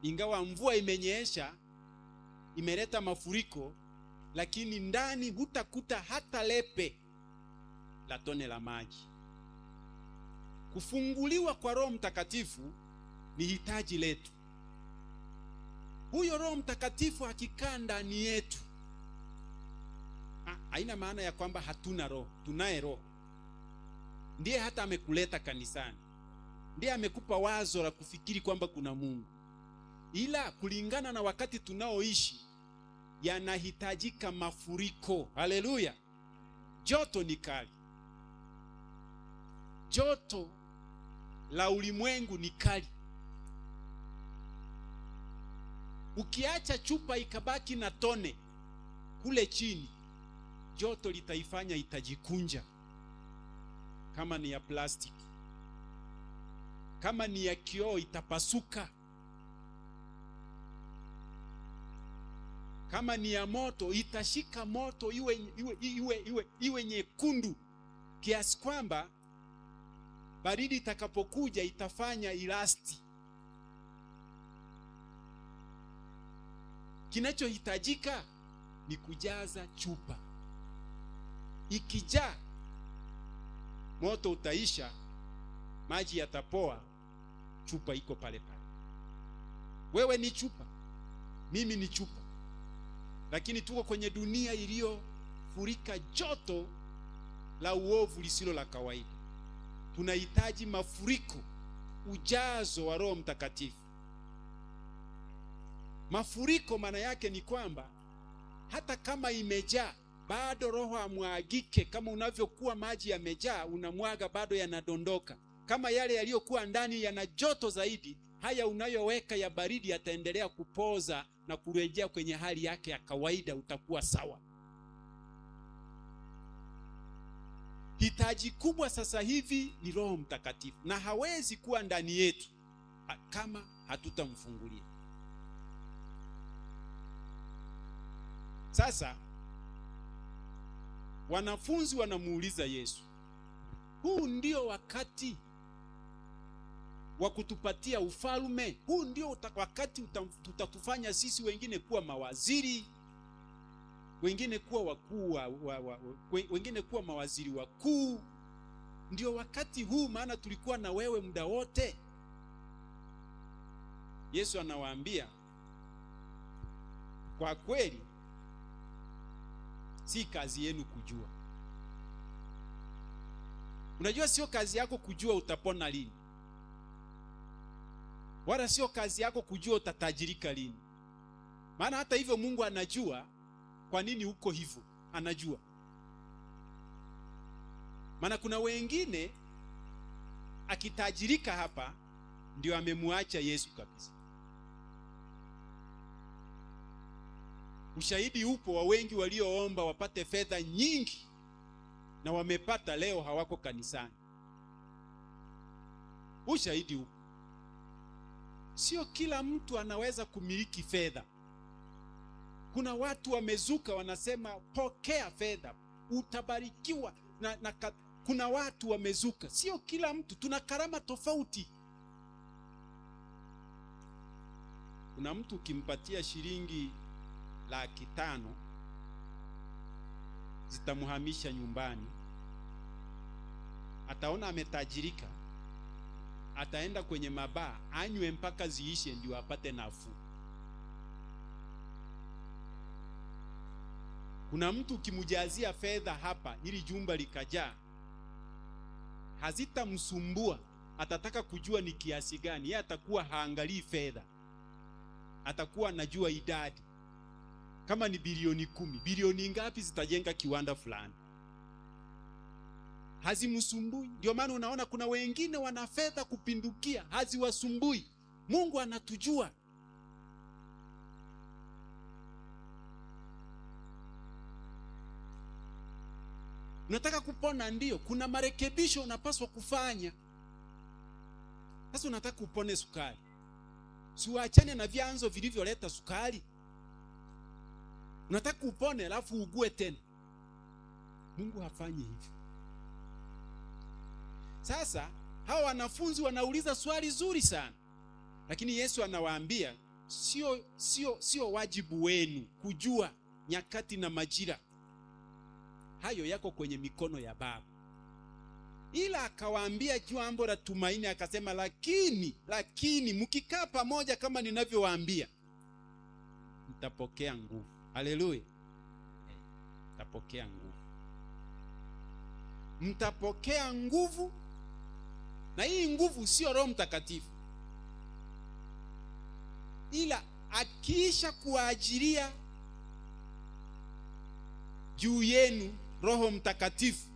Speaker 4: Ingawa mvua imenyesha, imeleta mafuriko, lakini ndani hutakuta hata lepe la tone la maji. Kufunguliwa kwa Roho Mtakatifu ni hitaji letu. Huyo Roho Mtakatifu akikaa ndani yetu, haina maana ya kwamba hatuna roho. Tunaye Roho. Ndiye hata amekuleta kanisani. Ndiye amekupa wazo la kufikiri kwamba kuna Mungu. Ila kulingana na wakati tunaoishi, yanahitajika mafuriko. Haleluya. Joto ni kali. Joto la ulimwengu ni kali. Ukiacha chupa ikabaki na tone kule chini, joto litaifanya itajikunja. Kama ni ya plastiki, kama ni ya kioo itapasuka. Kama ni ya moto itashika moto iwe nyekundu kiasi kwamba baridi itakapokuja itafanya ilasti. Kinachohitajika ni kujaza chupa. Ikijaa, moto utaisha, maji yatapoa, chupa iko pale pale. Wewe ni chupa, mimi ni chupa. Lakini tuko kwenye dunia iliyofurika joto la uovu lisilo la kawaida. Tunahitaji mafuriko, ujazo wa Roho Mtakatifu. Mafuriko maana yake ni kwamba hata kama imejaa, bado Roho amwagike. Kama unavyokuwa maji yamejaa, unamwaga, bado yanadondoka. Kama yale yaliyokuwa ndani yana joto zaidi, haya unayoweka ya baridi yataendelea kupoza na kurejea kwenye hali yake ya kawaida, utakuwa sawa. Hitaji kubwa sasa hivi ni Roho Mtakatifu, na hawezi kuwa ndani yetu kama hatutamfungulia. Sasa wanafunzi wanamuuliza Yesu, huu ndio wakati wa kutupatia ufalme? Huu ndio wakati tutatufanya sisi wengine kuwa mawaziri, wengine kuwa wakuu, wengine kuwa mawaziri wakuu? Ndio wakati huu, maana tulikuwa na wewe muda wote. Yesu anawaambia, kwa kweli si kazi yenu kujua. Unajua, sio kazi yako kujua utapona lini, wala sio kazi yako kujua utatajirika lini. Maana hata hivyo Mungu anajua kwa nini uko hivyo, anajua. Maana kuna wengine akitajirika hapa ndio amemwacha Yesu kabisa. Ushahidi upo wa wengi walioomba wapate fedha nyingi na wamepata, leo hawako kanisani. Ushahidi upo. Sio kila mtu anaweza kumiliki fedha. Kuna watu wamezuka wanasema pokea fedha, utabarikiwa kuna watu wamezuka. Sio kila mtu, tuna karama tofauti. Kuna mtu ukimpatia shilingi 500,000 zitamhamisha nyumbani, ataona ametajirika, ataenda kwenye mabaa anywe mpaka ziishe ndio apate nafuu. Kuna mtu ukimjazia fedha hapa ili jumba likajaa, hazitamsumbua, atataka kujua ni kiasi gani. Yeye atakuwa haangalii fedha, atakuwa anajua idadi. Kama ni bilioni 10, bilioni ngapi zitajenga kiwanda fulani, hazimsumbui. Ndio maana unaona kuna wengine wana fedha kupindukia, haziwasumbui. Mungu anatujua. Unataka kupona, ndio kuna marekebisho unapaswa kufanya. Sasa unataka kupone sukari, siwaachane na vyanzo vilivyoleta sukari. Unataka kupone alafu ugue tena. Mungu hafanyi hivyo. Sasa hawa wanafunzi wanauliza swali zuri sana, lakini Yesu anawaambia sio wajibu wenu kujua nyakati na majira. Hayo yako kwenye mikono ya Baba. Ila akawaambia jambo la tumaini, akasema lakini mkikaa pamoja kama ninavyowaambia, mtapokea nguvu. Haleluya. Mtapokea nguvu. Mtapokea nguvu, na hii nguvu sio Roho Mtakatifu, ila akiisha kuajiria juu yenu Roho Mtakatifu,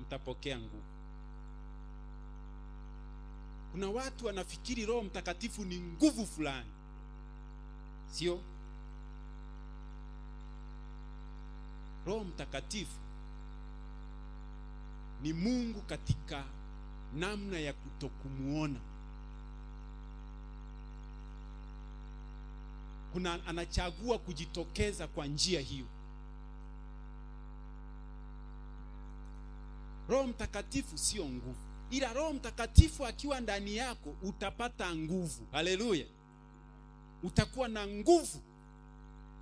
Speaker 4: mtapokea nguvu. Kuna watu wanafikiri Roho Mtakatifu ni nguvu fulani. Sio. Roho Mtakatifu ni Mungu katika namna ya kutokumuona. Kuna anachagua kujitokeza kwa njia hiyo. Roho Mtakatifu sio nguvu, ila Roho Mtakatifu akiwa ndani yako utapata nguvu. Haleluya. Utakuwa na nguvu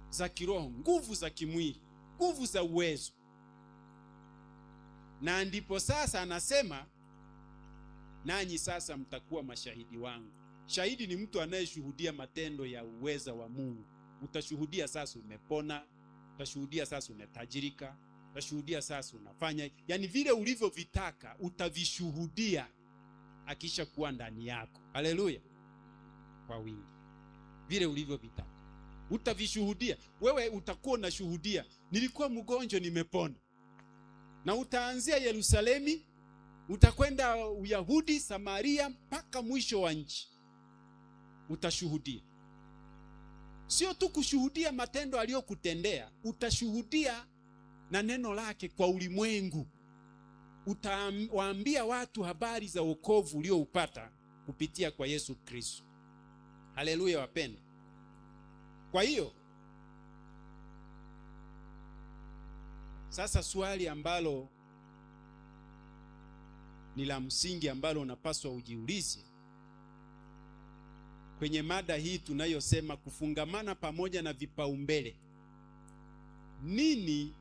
Speaker 4: za kiroho, nguvu za kimwili, nguvu za uwezo. Na ndipo sasa anasema, nanyi sasa mtakuwa mashahidi wangu. Shahidi ni mtu anayeshuhudia matendo ya uweza wa Mungu. Utashuhudia sasa umepona, utashuhudia sasa umetajirika, utashuhudia sasa unafanya, yani vile ulivyovitaka utavishuhudia akisha kuwa ndani yako. Haleluya. Kwa wingi. Vile ulivyovitaka utavishuhudia. Wewe utakuwa unashuhudia, nilikuwa mgonjwa nimepona. Na utaanzia Yerusalemu, utakwenda Uyahudi, Samaria, mpaka mwisho wa nchi. Utashuhudia. Sio tu kushuhudia matendo aliyokutendea, utashuhudia na neno lake kwa ulimwengu. Utawaambia watu habari za wokovu ulioupata kupitia kwa Yesu Kristo. Haleluya wapendwa. Kwa hiyo sasa swali ambalo ni la msingi ambalo unapaswa ujiulize kwenye mada hii tunayosema kufungamana pamoja na vipaumbele. Nini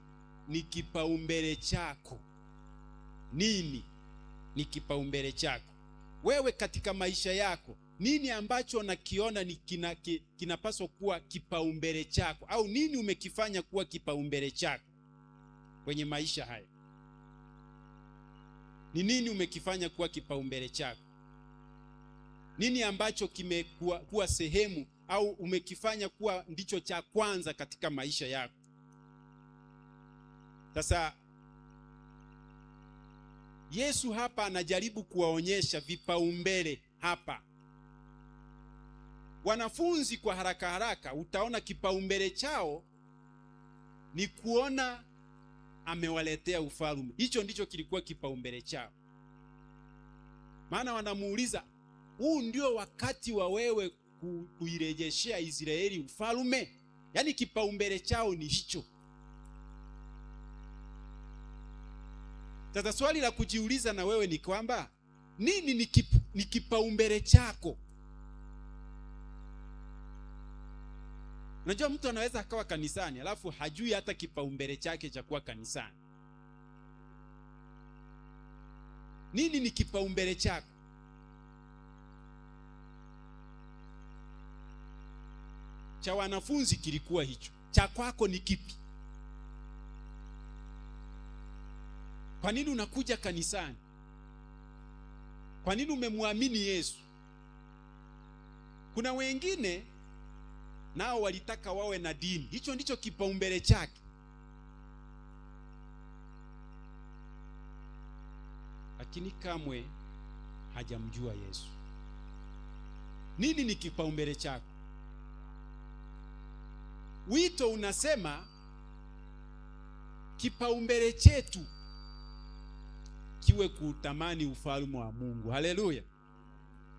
Speaker 4: ni kipaumbele chako? Nini ni kipaumbele chako? Wewe katika maisha yako, nini ambacho unakiona ni kinapaswa kuwa kipaumbele chako? Au nini umekifanya kuwa kipaumbele chako kwenye maisha haya? Ni nini umekifanya kuwa kipaumbele chako? Nini ambacho kimekuwa sehemu au umekifanya kuwa ndicho cha kwanza katika maisha yako? Sasa Yesu hapa anajaribu kuwaonyesha vipaumbele hapa. wanafunzi kwa haraka haraka utaona kipaumbele chao ni kuona amewaletea ufalme. Hicho ndicho kilikuwa kipaumbele chao. Maana wanamuuliza, huu ndio wakati wa wewe kuirejeshea Israeli ufalme? Yaani kipaumbele chao ni hicho. Sasa swali la kujiuliza na wewe ni kwamba nini ni kipaumbele chako? Unajua mtu anaweza akawa kanisani alafu hajui hata kipaumbele chake cha kuwa kanisani. Nini ni kipaumbele chako? Cha wanafunzi kilikuwa hicho. Cha kwako ni kipi? Kwa nini unakuja kanisani? Kwa nini umemwamini Yesu? Kuna wengine nao walitaka wawe na dini. Hicho ndicho kipaumbele chake. Lakini kamwe hajamjua Yesu. Nini ni kipaumbele chako? Wito unasema kipaumbele chetu kiwe kutamani ufalme wa Mungu. Haleluya.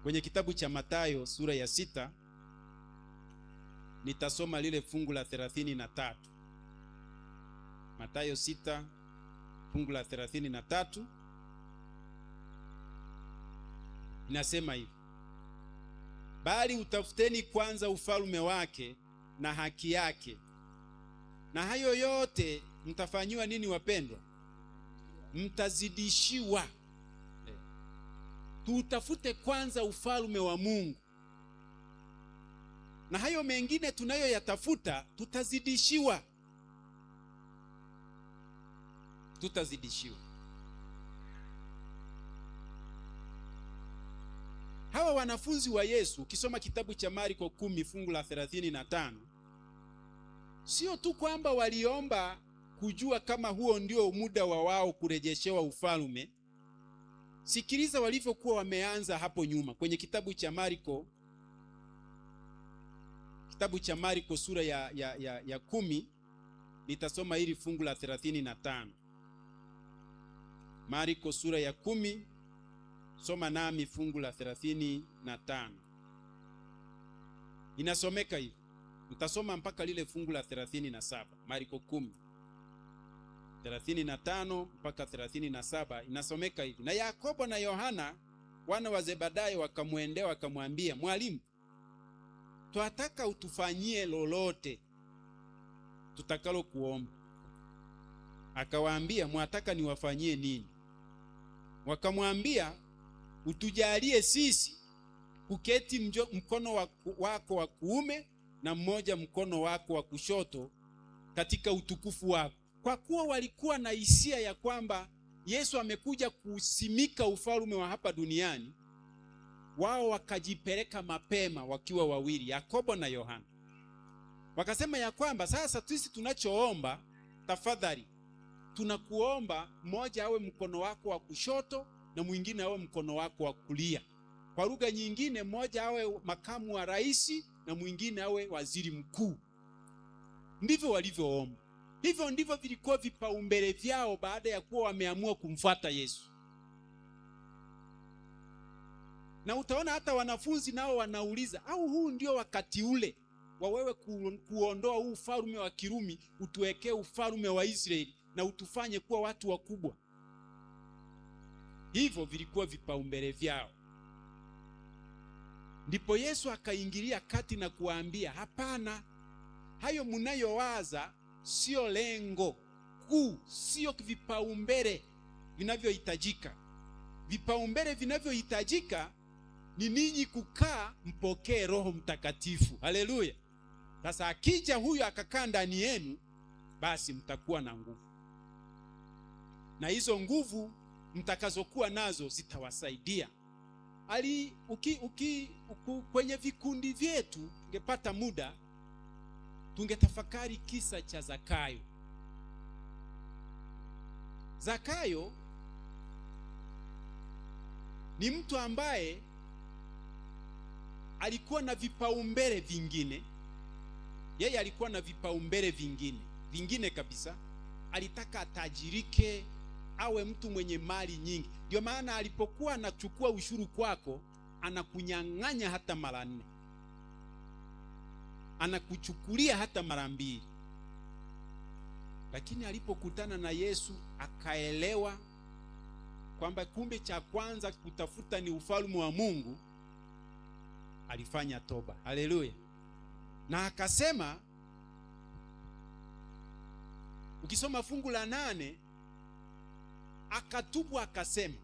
Speaker 4: Kwenye kitabu cha Mathayo sura ya 6 nitasoma lile fungu la 33. Mathayo 6 fungu la 33 inasema hivi: bali utafuteni kwanza ufalme wake na haki yake, na hayo yote mtafanyiwa nini wapendwa? Mtazidishiwa. Tutafute kwanza ufalme wa Mungu, na hayo mengine tunayoyatafuta tutazidishiwa. Tutazidishiwa. Hawa wanafunzi wa Yesu, ukisoma kitabu cha Marko 10 fungu la 35, sio tu kwamba waliomba kujua kama huo ndio muda wa wao kurejeshewa ufalme. Sikiliza walivyokuwa wameanza hapo nyuma kwenye kitabu cha Marko. Kitabu cha Marko sura ya 10 nitasoma hili fungu la 35. Marko sura ya 10, soma nami fungu la 35. Inasomeka hivi. Nitasoma mpaka lile fungu la 37. Marko 10 35 mpaka 37 inasomeka hivi: na Yakobo na Yohana wana wa Zebedayo wakamwendea wakamwambia, mwalimu, twataka utufanyie lolote tutakalo kuomba. Akawaambia, mwataka niwafanyie nini? Wakamwambia, utujalie sisi kuketi mkono wako wa kuume na mmoja mkono wako wa kushoto katika utukufu wako. Kwa kuwa walikuwa na hisia ya kwamba Yesu amekuja kusimika ufalme wa hapa duniani, wao wakajipeleka mapema wakiwa wawili, Yakobo na Yohana. Wakasema ya kwamba sasa sisi tunachoomba, tafadhali tunakuomba mmoja awe mkono wako wa kushoto na mwingine awe mkono wako wa kulia. Kwa lugha nyingine, mmoja awe makamu wa rais na mwingine awe waziri mkuu. Ndivyo walivyoomba. Hivyo ndivyo vilikuwa vipaumbele vyao baada ya kuwa wameamua kumfuata Yesu. Na utaona hata wanafunzi nao wanauliza, au huu ndio wakati ule wa wewe kuondoa huu ufalme wa Kirumi, utuwekee ufalme wa Israeli na utufanye kuwa watu wakubwa? Hivyo vilikuwa vipaumbele vyao. Ndipo Yesu akaingilia kati na kuwaambia, hapana, hayo mnayowaza sio lengo kuu, sio vipaumbele vinavyohitajika. Vipaumbele vinavyohitajika ni ninyi kukaa mpokee Roho Mtakatifu. Haleluya. Sasa akija huyu akakaa ndani yenu, basi mtakuwa na nguvu, na hizo nguvu mtakazokuwa nazo zitawasaidia. Kwenye vikundi vyetu tungepata muda tungetafakari kisa cha Zakayo. Zakayo ni mtu ambaye alikuwa na vipaumbele vingine. Yeye alikuwa na vipaumbele vingine kabisa. Alitaka atajirike, awe mtu mwenye mali nyingi. Ndio maana alipokuwa anachukua ushuru kwako, anakunyang'anya hata mara 4, anakuchukulia hata mara 2. Lakini alipokutana na Yesu akaelewa kwamba kumbe cha kwanza kutafuta ni ufalme wa Mungu, alifanya toba. Haleluya. Na akasema, ukisoma fungu la 8, akatubu akasema,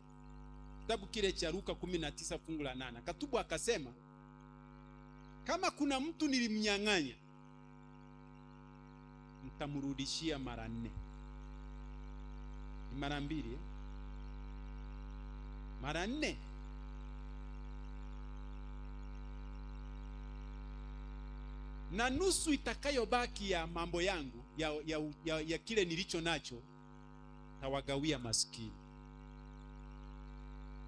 Speaker 4: kitabu kile cha Luka 19 fungu la 8, akatubu akasema, kama kuna mtu nilimnyang'anya, nitamrudishia mara 4. Ni mara 2, mara 4. Na nusu itakayobaki ya mambo yangu ya kile nilicho nacho tawagawia maskini.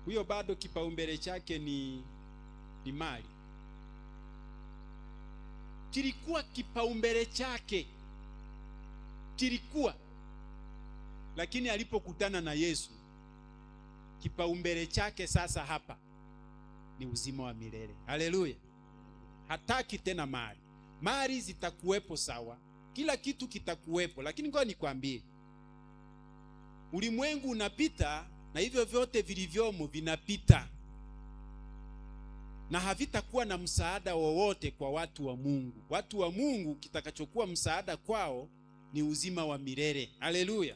Speaker 4: Huyo bado kipaumbele chake ni mali. Kilikuwa kipaumbele chake, kilikuwa. Lakini alipokutana na Yesu, kipaumbele chake sasa hapa ni uzima wa milele. Haleluya. Hataki tena mali. Mali zitakuwepo sawa, kila kitu kitakuwepo, lakini ngoja nikwambie, ulimwengu unapita na hivyo vyote vilivyomo vinapita, na havitakuwa na msaada wowote kwa watu wa Mungu. Watu wa Mungu kitakachokuwa msaada kwao ni uzima wa milele. Haleluya.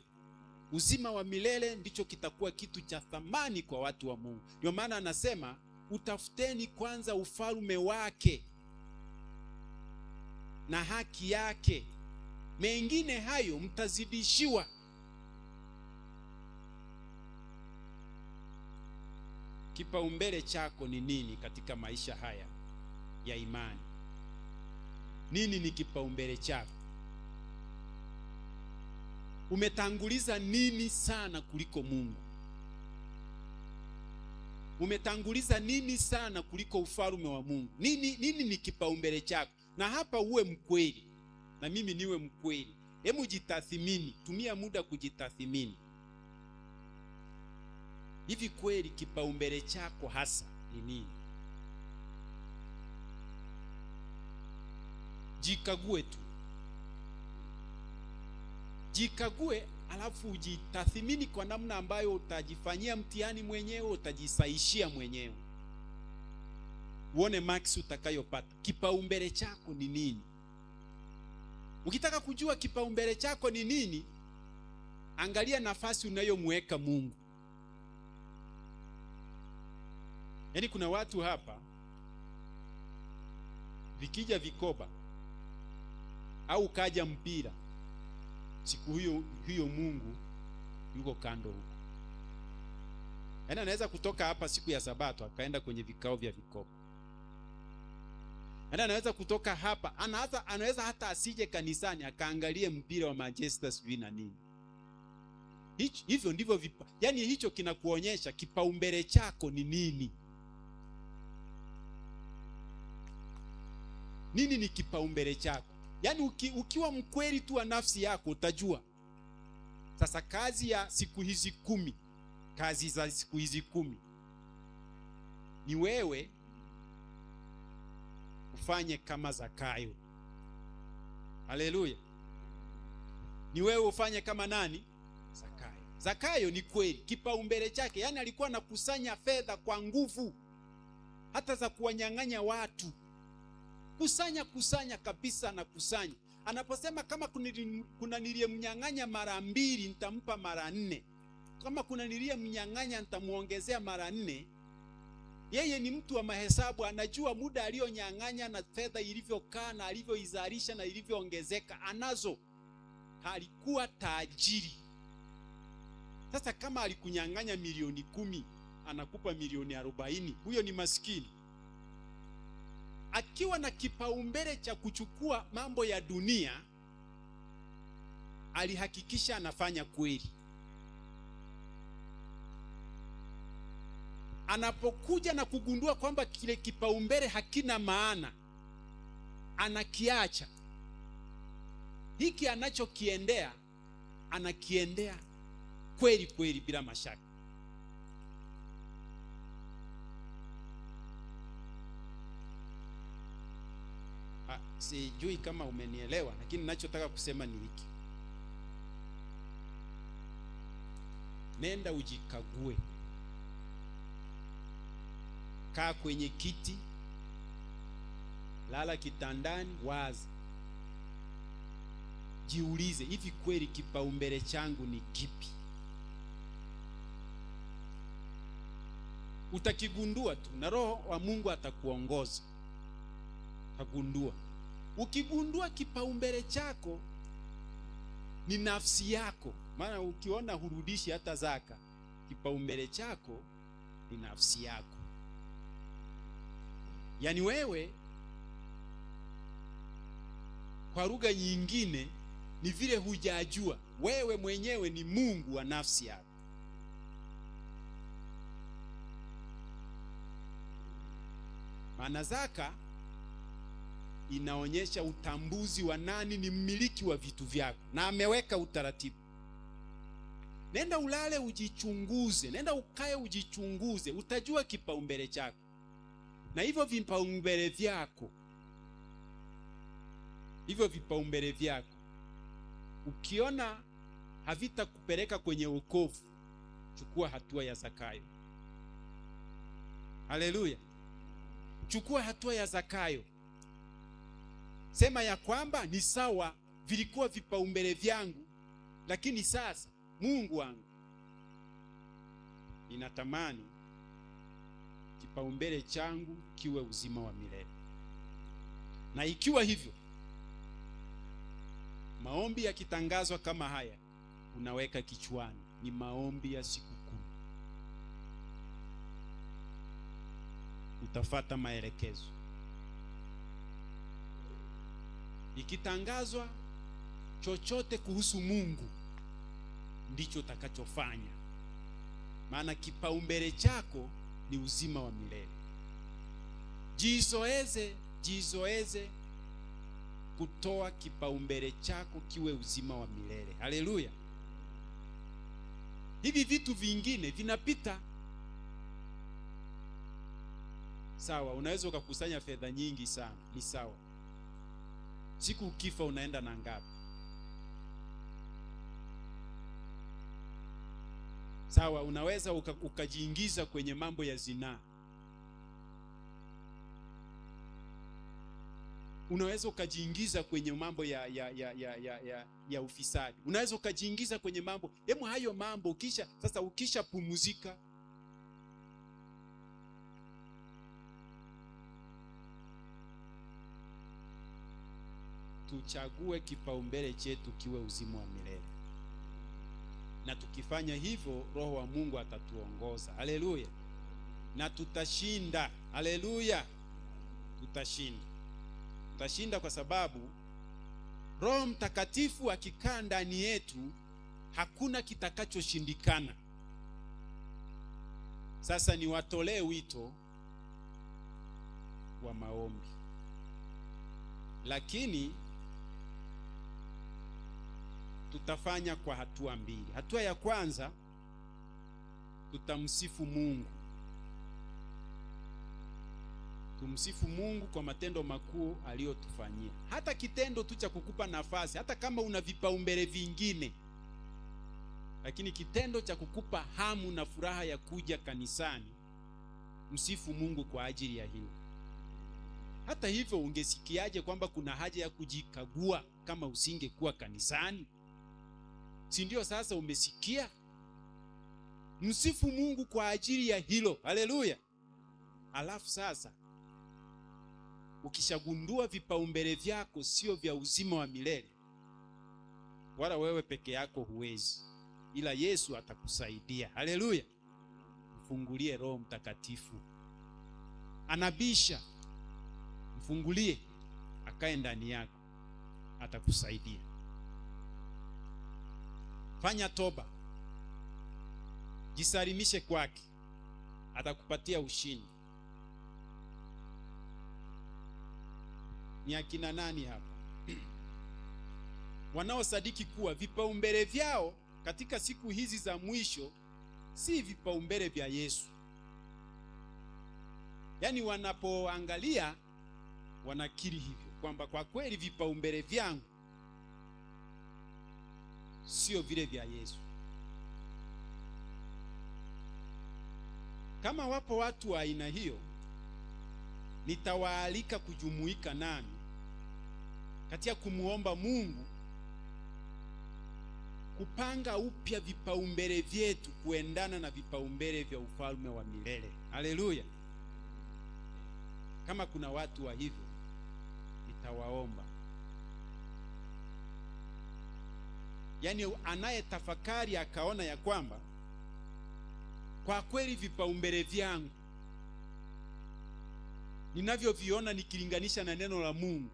Speaker 4: Uzima wa milele ndicho kitakuwa kitu cha thamani kwa watu wa Mungu. Ndio maana anasema, utafuteni kwanza ufalme wake na haki yake, mengine hayo mtazidishiwa. Kipaumbele chako ni nini katika maisha haya ya imani? Nini ni kipaumbele chako? Umetanguliza nini sana kuliko Mungu? Umetanguliza nini sana kuliko ufalme wa Mungu? Nini ni kipaumbele chako? Na hapa uwe mkweli, na mimi niwe mkweli. Hebu jitathimini, tumia muda kujitathimini. Hivi kweli kipaumbele chako hasa ni nini? Jikague tu. Jikague, alafu ujitathimini kwa namna ambayo utajifanyia mtihani mwenyewe, utajisaishia mwenyewe. Uone max utakayopata. Kipaumbele chako ni nini? Ukitaka kujua kipaumbele chako ni nini, angalia nafasi unayomweka Mungu. Yaani kuna watu hapa, vikija vikoba au kaja mpira, siku hiyo Mungu yuko kando huko. Yaani anaweza kutoka hapa siku ya Sabato akaenda kwenye vikao vya vikoba. Yaani anaweza kutoka hapa, anaweza hata asije kanisani akaangalie mpira wa Manchester sijui na nini. Hivyo ndivyo yaani hicho kinakuonyesha kipaumbele chako ni nini. Nini ni kipaumbele chako? Yaani ukiwa mkweli tu wa nafsi yako utajua. Sasa kazi ya siku hizi 10, kazi za siku hizi 10 ni wewe ufanye kama Zakayo. Haleluya. Ni wewe ufanye kama nani? Zakayo. Zakayo ni kweli kipaumbele chake, yaani alikuwa anakusanya fedha kwa nguvu, hata za kuwanyang'anya watu. Kusanya kabisa na kusanya. Anaposema kama kuna niliyemnyang'anya mara 2 nitampa mara 4. Kama kuna niliyemnyang'anya nitamuongezea mara 4. Yeye ni mtu wa mahesabu, anajua muda aliyonyang'anya na fedha ilivyokaa na alivyoizalisha na ilivyoongezeka, anazo. Alikuwa tajiri. Sasa kama alikunyang'anya milioni 10, anakupa milioni 40, huyo ni maskini. Akiwa na kipaumbele cha kuchukua mambo ya dunia, alihakikisha anafanya kweli. anapokuja na kugundua kwamba kile kipaumbele hakina maana, anakiacha. Hiki anachokiendea anakiendea kweli kweli bila mashaka. Sijui kama umenielewa, lakini ninachotaka kusema ni hiki. Nenda ujikague. Kaa kwenye kiti, lala kitandani, waza. Jiulize, hivi kweli kipaumbele changu ni kipi? Utakigundua tu na Roho wa Mungu atakuongoza. Utagundua. Ukigundua kipaumbele chako ni nafsi yako, maana ukiona hurudishi hata zaka, kipaumbele chako ni nafsi yako. Yaani wewe, kwa lugha nyingine, ni vile hujajua wewe mwenyewe ni Mungu wa nafsi yako. Maana zaka inaonyesha utambuzi wa nani ni mmiliki wa vitu vyako, na ameweka utaratibu. Nenda ulale ujichunguze, nenda ukae ujichunguze, utajua kipaumbele chako. Na hivyo vipaumbele vyako, ukiona havitakupeleka kwenye wokovu, chukua hatua ya Zakayo. Haleluya! Chukua hatua ya Zakayo. Sema ya kwamba ni sawa, vilikuwa vipaumbele vyangu, lakini sasa Mungu wangu, ninatamani kipaumbele changu kiwe uzima wa milele. Na ikiwa hivyo, maombi yakitangazwa kama haya, unaweka kichwani, ni maombi ya siku 10. Utafata maelekezo. Ikitangazwa chochote kuhusu Mungu, ndicho utakachofanya, maana kipaumbele chako ni uzima wa milele. Jizoeze kutoa kipaumbele chako kiwe uzima wa milele. Haleluya! Hivi vitu vingine vinapita. Sawa, unaweza ukakusanya fedha nyingi sana, ni sawa. Siku ukifa unaenda na ngapi? Sawa, unaweza ukajiingiza kwenye mambo ya zinaa. Unaweza ukajiingiza kwenye mambo ya ufisadi. Unaweza ukajiingiza kwenye mambo. Hayo mambo ukisha pumuzika, tuchague kipaumbele chetu kiwe uzima wa milele. Na tukifanya hivyo, Roho wa Mungu atatuongoza. Haleluya! Na tutashinda. Haleluya! Tutashinda kwa sababu Roho Mtakatifu akikaa ndani yetu, hakuna kitakachoshindikana. Sasa niwatolee wito wa maombi, lakini tutafanya kwa hatua mbili. Hatua ya kwanza, tutamsifu Mungu. Tumsifu Mungu kwa matendo makuu aliyotufanyia. Hata kitendo tu cha kukupa nafasi, hata kama una vipaumbele vingine, lakini kitendo cha kukupa hamu na furaha ya kuja kanisani, msifu Mungu kwa ajili ya hilo. Hata hivyo, ungesikiaje kwamba kuna haja ya kujikagua kama usingekuwa kanisani? Si ndio? Sasa umesikia? Msifu Mungu kwa ajili ya hilo. Haleluya! Alafu sasa, ukishagundua vipaumbele vyako sio vya uzima wa milele, wala wewe peke yako huwezi, ila Yesu atakusaidia. Haleluya! Mfungulie Roho Mtakatifu. Anabisha, mfungulie akae ndani yako, atakusaidia. Fanya toba, jisalimishe kwake, atakupatia ushindi. Ni akina nani hapa wanaosadiki kuwa vipaumbele vyao katika siku hizi za mwisho si vipaumbele vya Yesu? Yaani wanapoangalia wanakiri hivyo kwamba kwa kweli vipaumbele vyangu sio vile vya Yesu. Kama wapo watu wa aina hiyo, nitawaalika kujumuika nami katika kumuomba Mungu kupanga upya vipaumbele vyetu kuendana na vipaumbele vya ufalme wa milele. Haleluya! Kama kuna watu wa hivyo, nitawaomba. Yaani anayetafakari akaona ya kwamba kwa kweli vipaumbele vyangu ninavyoviona nikilinganisha na neno la Mungu,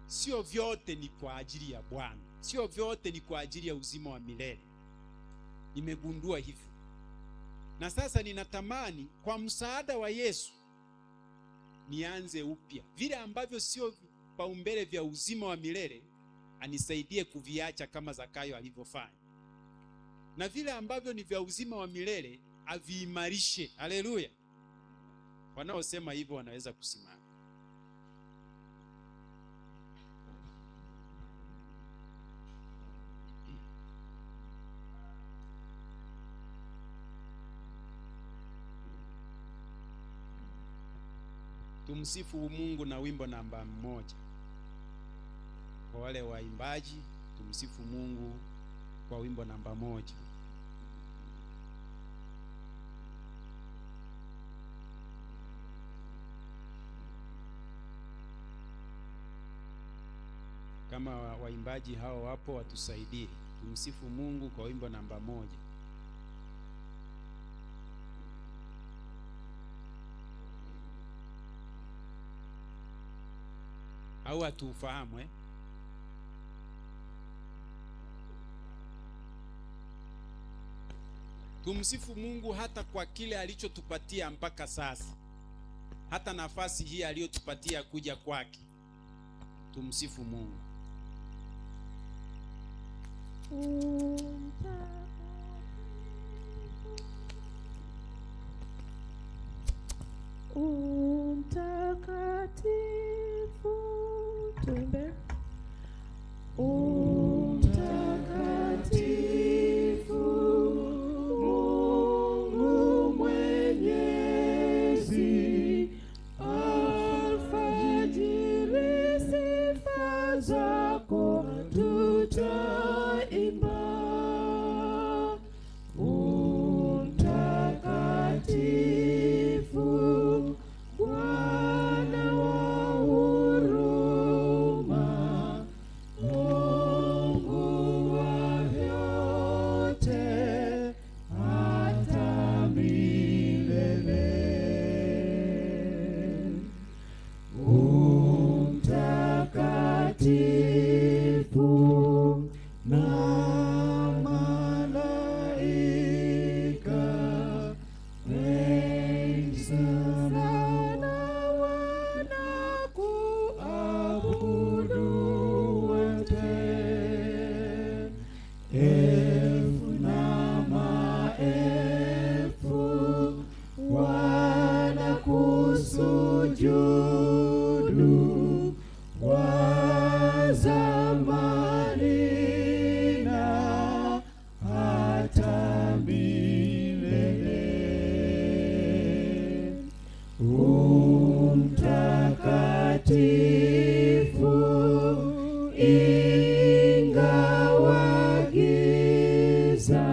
Speaker 4: sio vyote ni kwa ajili ya Bwana, sio vyote ni kwa ajili ya uzima wa milele. Nimegundua hivyo, na sasa ninatamani kwa msaada wa Yesu nianze upya. Vile ambavyo sio vipaumbele vya uzima wa milele, anisaidie kuviacha kama Zakayo alivyofanya, na vile ambavyo ni vya uzima wa milele aviimarishe. Haleluya! Wanaosema hivyo wanaweza kusimama. Tumsifu Mungu na wimbo namba 1. Kwa wale waimbaji, tumsifu Mungu kwa wimbo namba 1. Kama waimbaji hao wapo, watusaidie. Tumsifu Mungu kwa wimbo namba 1. Au hatufahamu Tumsifu Mungu hata kwa kile alichotupatia mpaka sasa, hata nafasi hii aliyotupatia kuja kwake. Tumsifu Mungu.
Speaker 1: Mtakatifu, tuimbe. Mungu Mwenyezi, alfajiri sifa zako tutaimba. Mtakatifu, Bwana wa huruma, Mungu wa vyote hata milele. Mtakatifu na malaika wengi sana wanakuabudu wote, elfu na maelfu wanakusujudu, wa zamani na hata milele. Mtakatifu, ingawa giza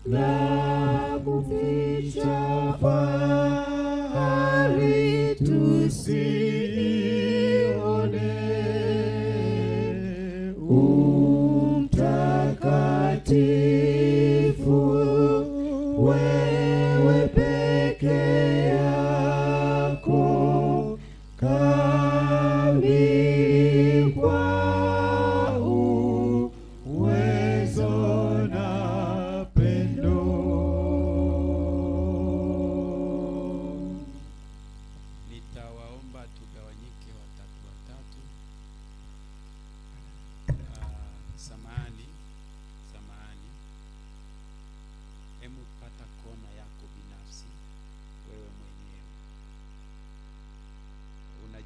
Speaker 1: la kuficha fahari tusione. Mtakatifu, wewe peke yako kamili kwa uwezo na pendo.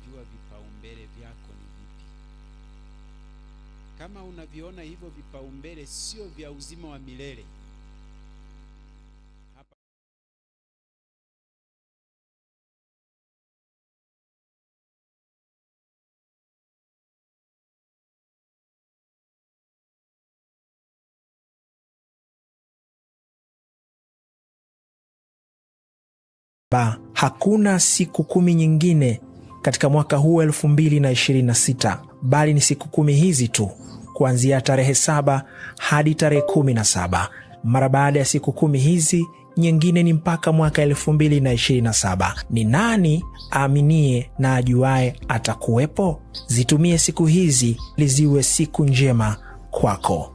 Speaker 4: unajua vipaumbele vyako ni vipi. Kama unaviona hivyo vipaumbele sio vya uzima wa milele,
Speaker 5: hakuna siku 10 nyingine katika mwaka huu 2026, bali ni siku 10 hizi tu, kuanzia tarehe 7 hadi tarehe 17. Mara baada ya siku 10 hizi nyingine ni mpaka mwaka 2027. Ni nani aaminie na ajuaye atakuwepo? Zitumie siku hizi liziwe siku njema kwako.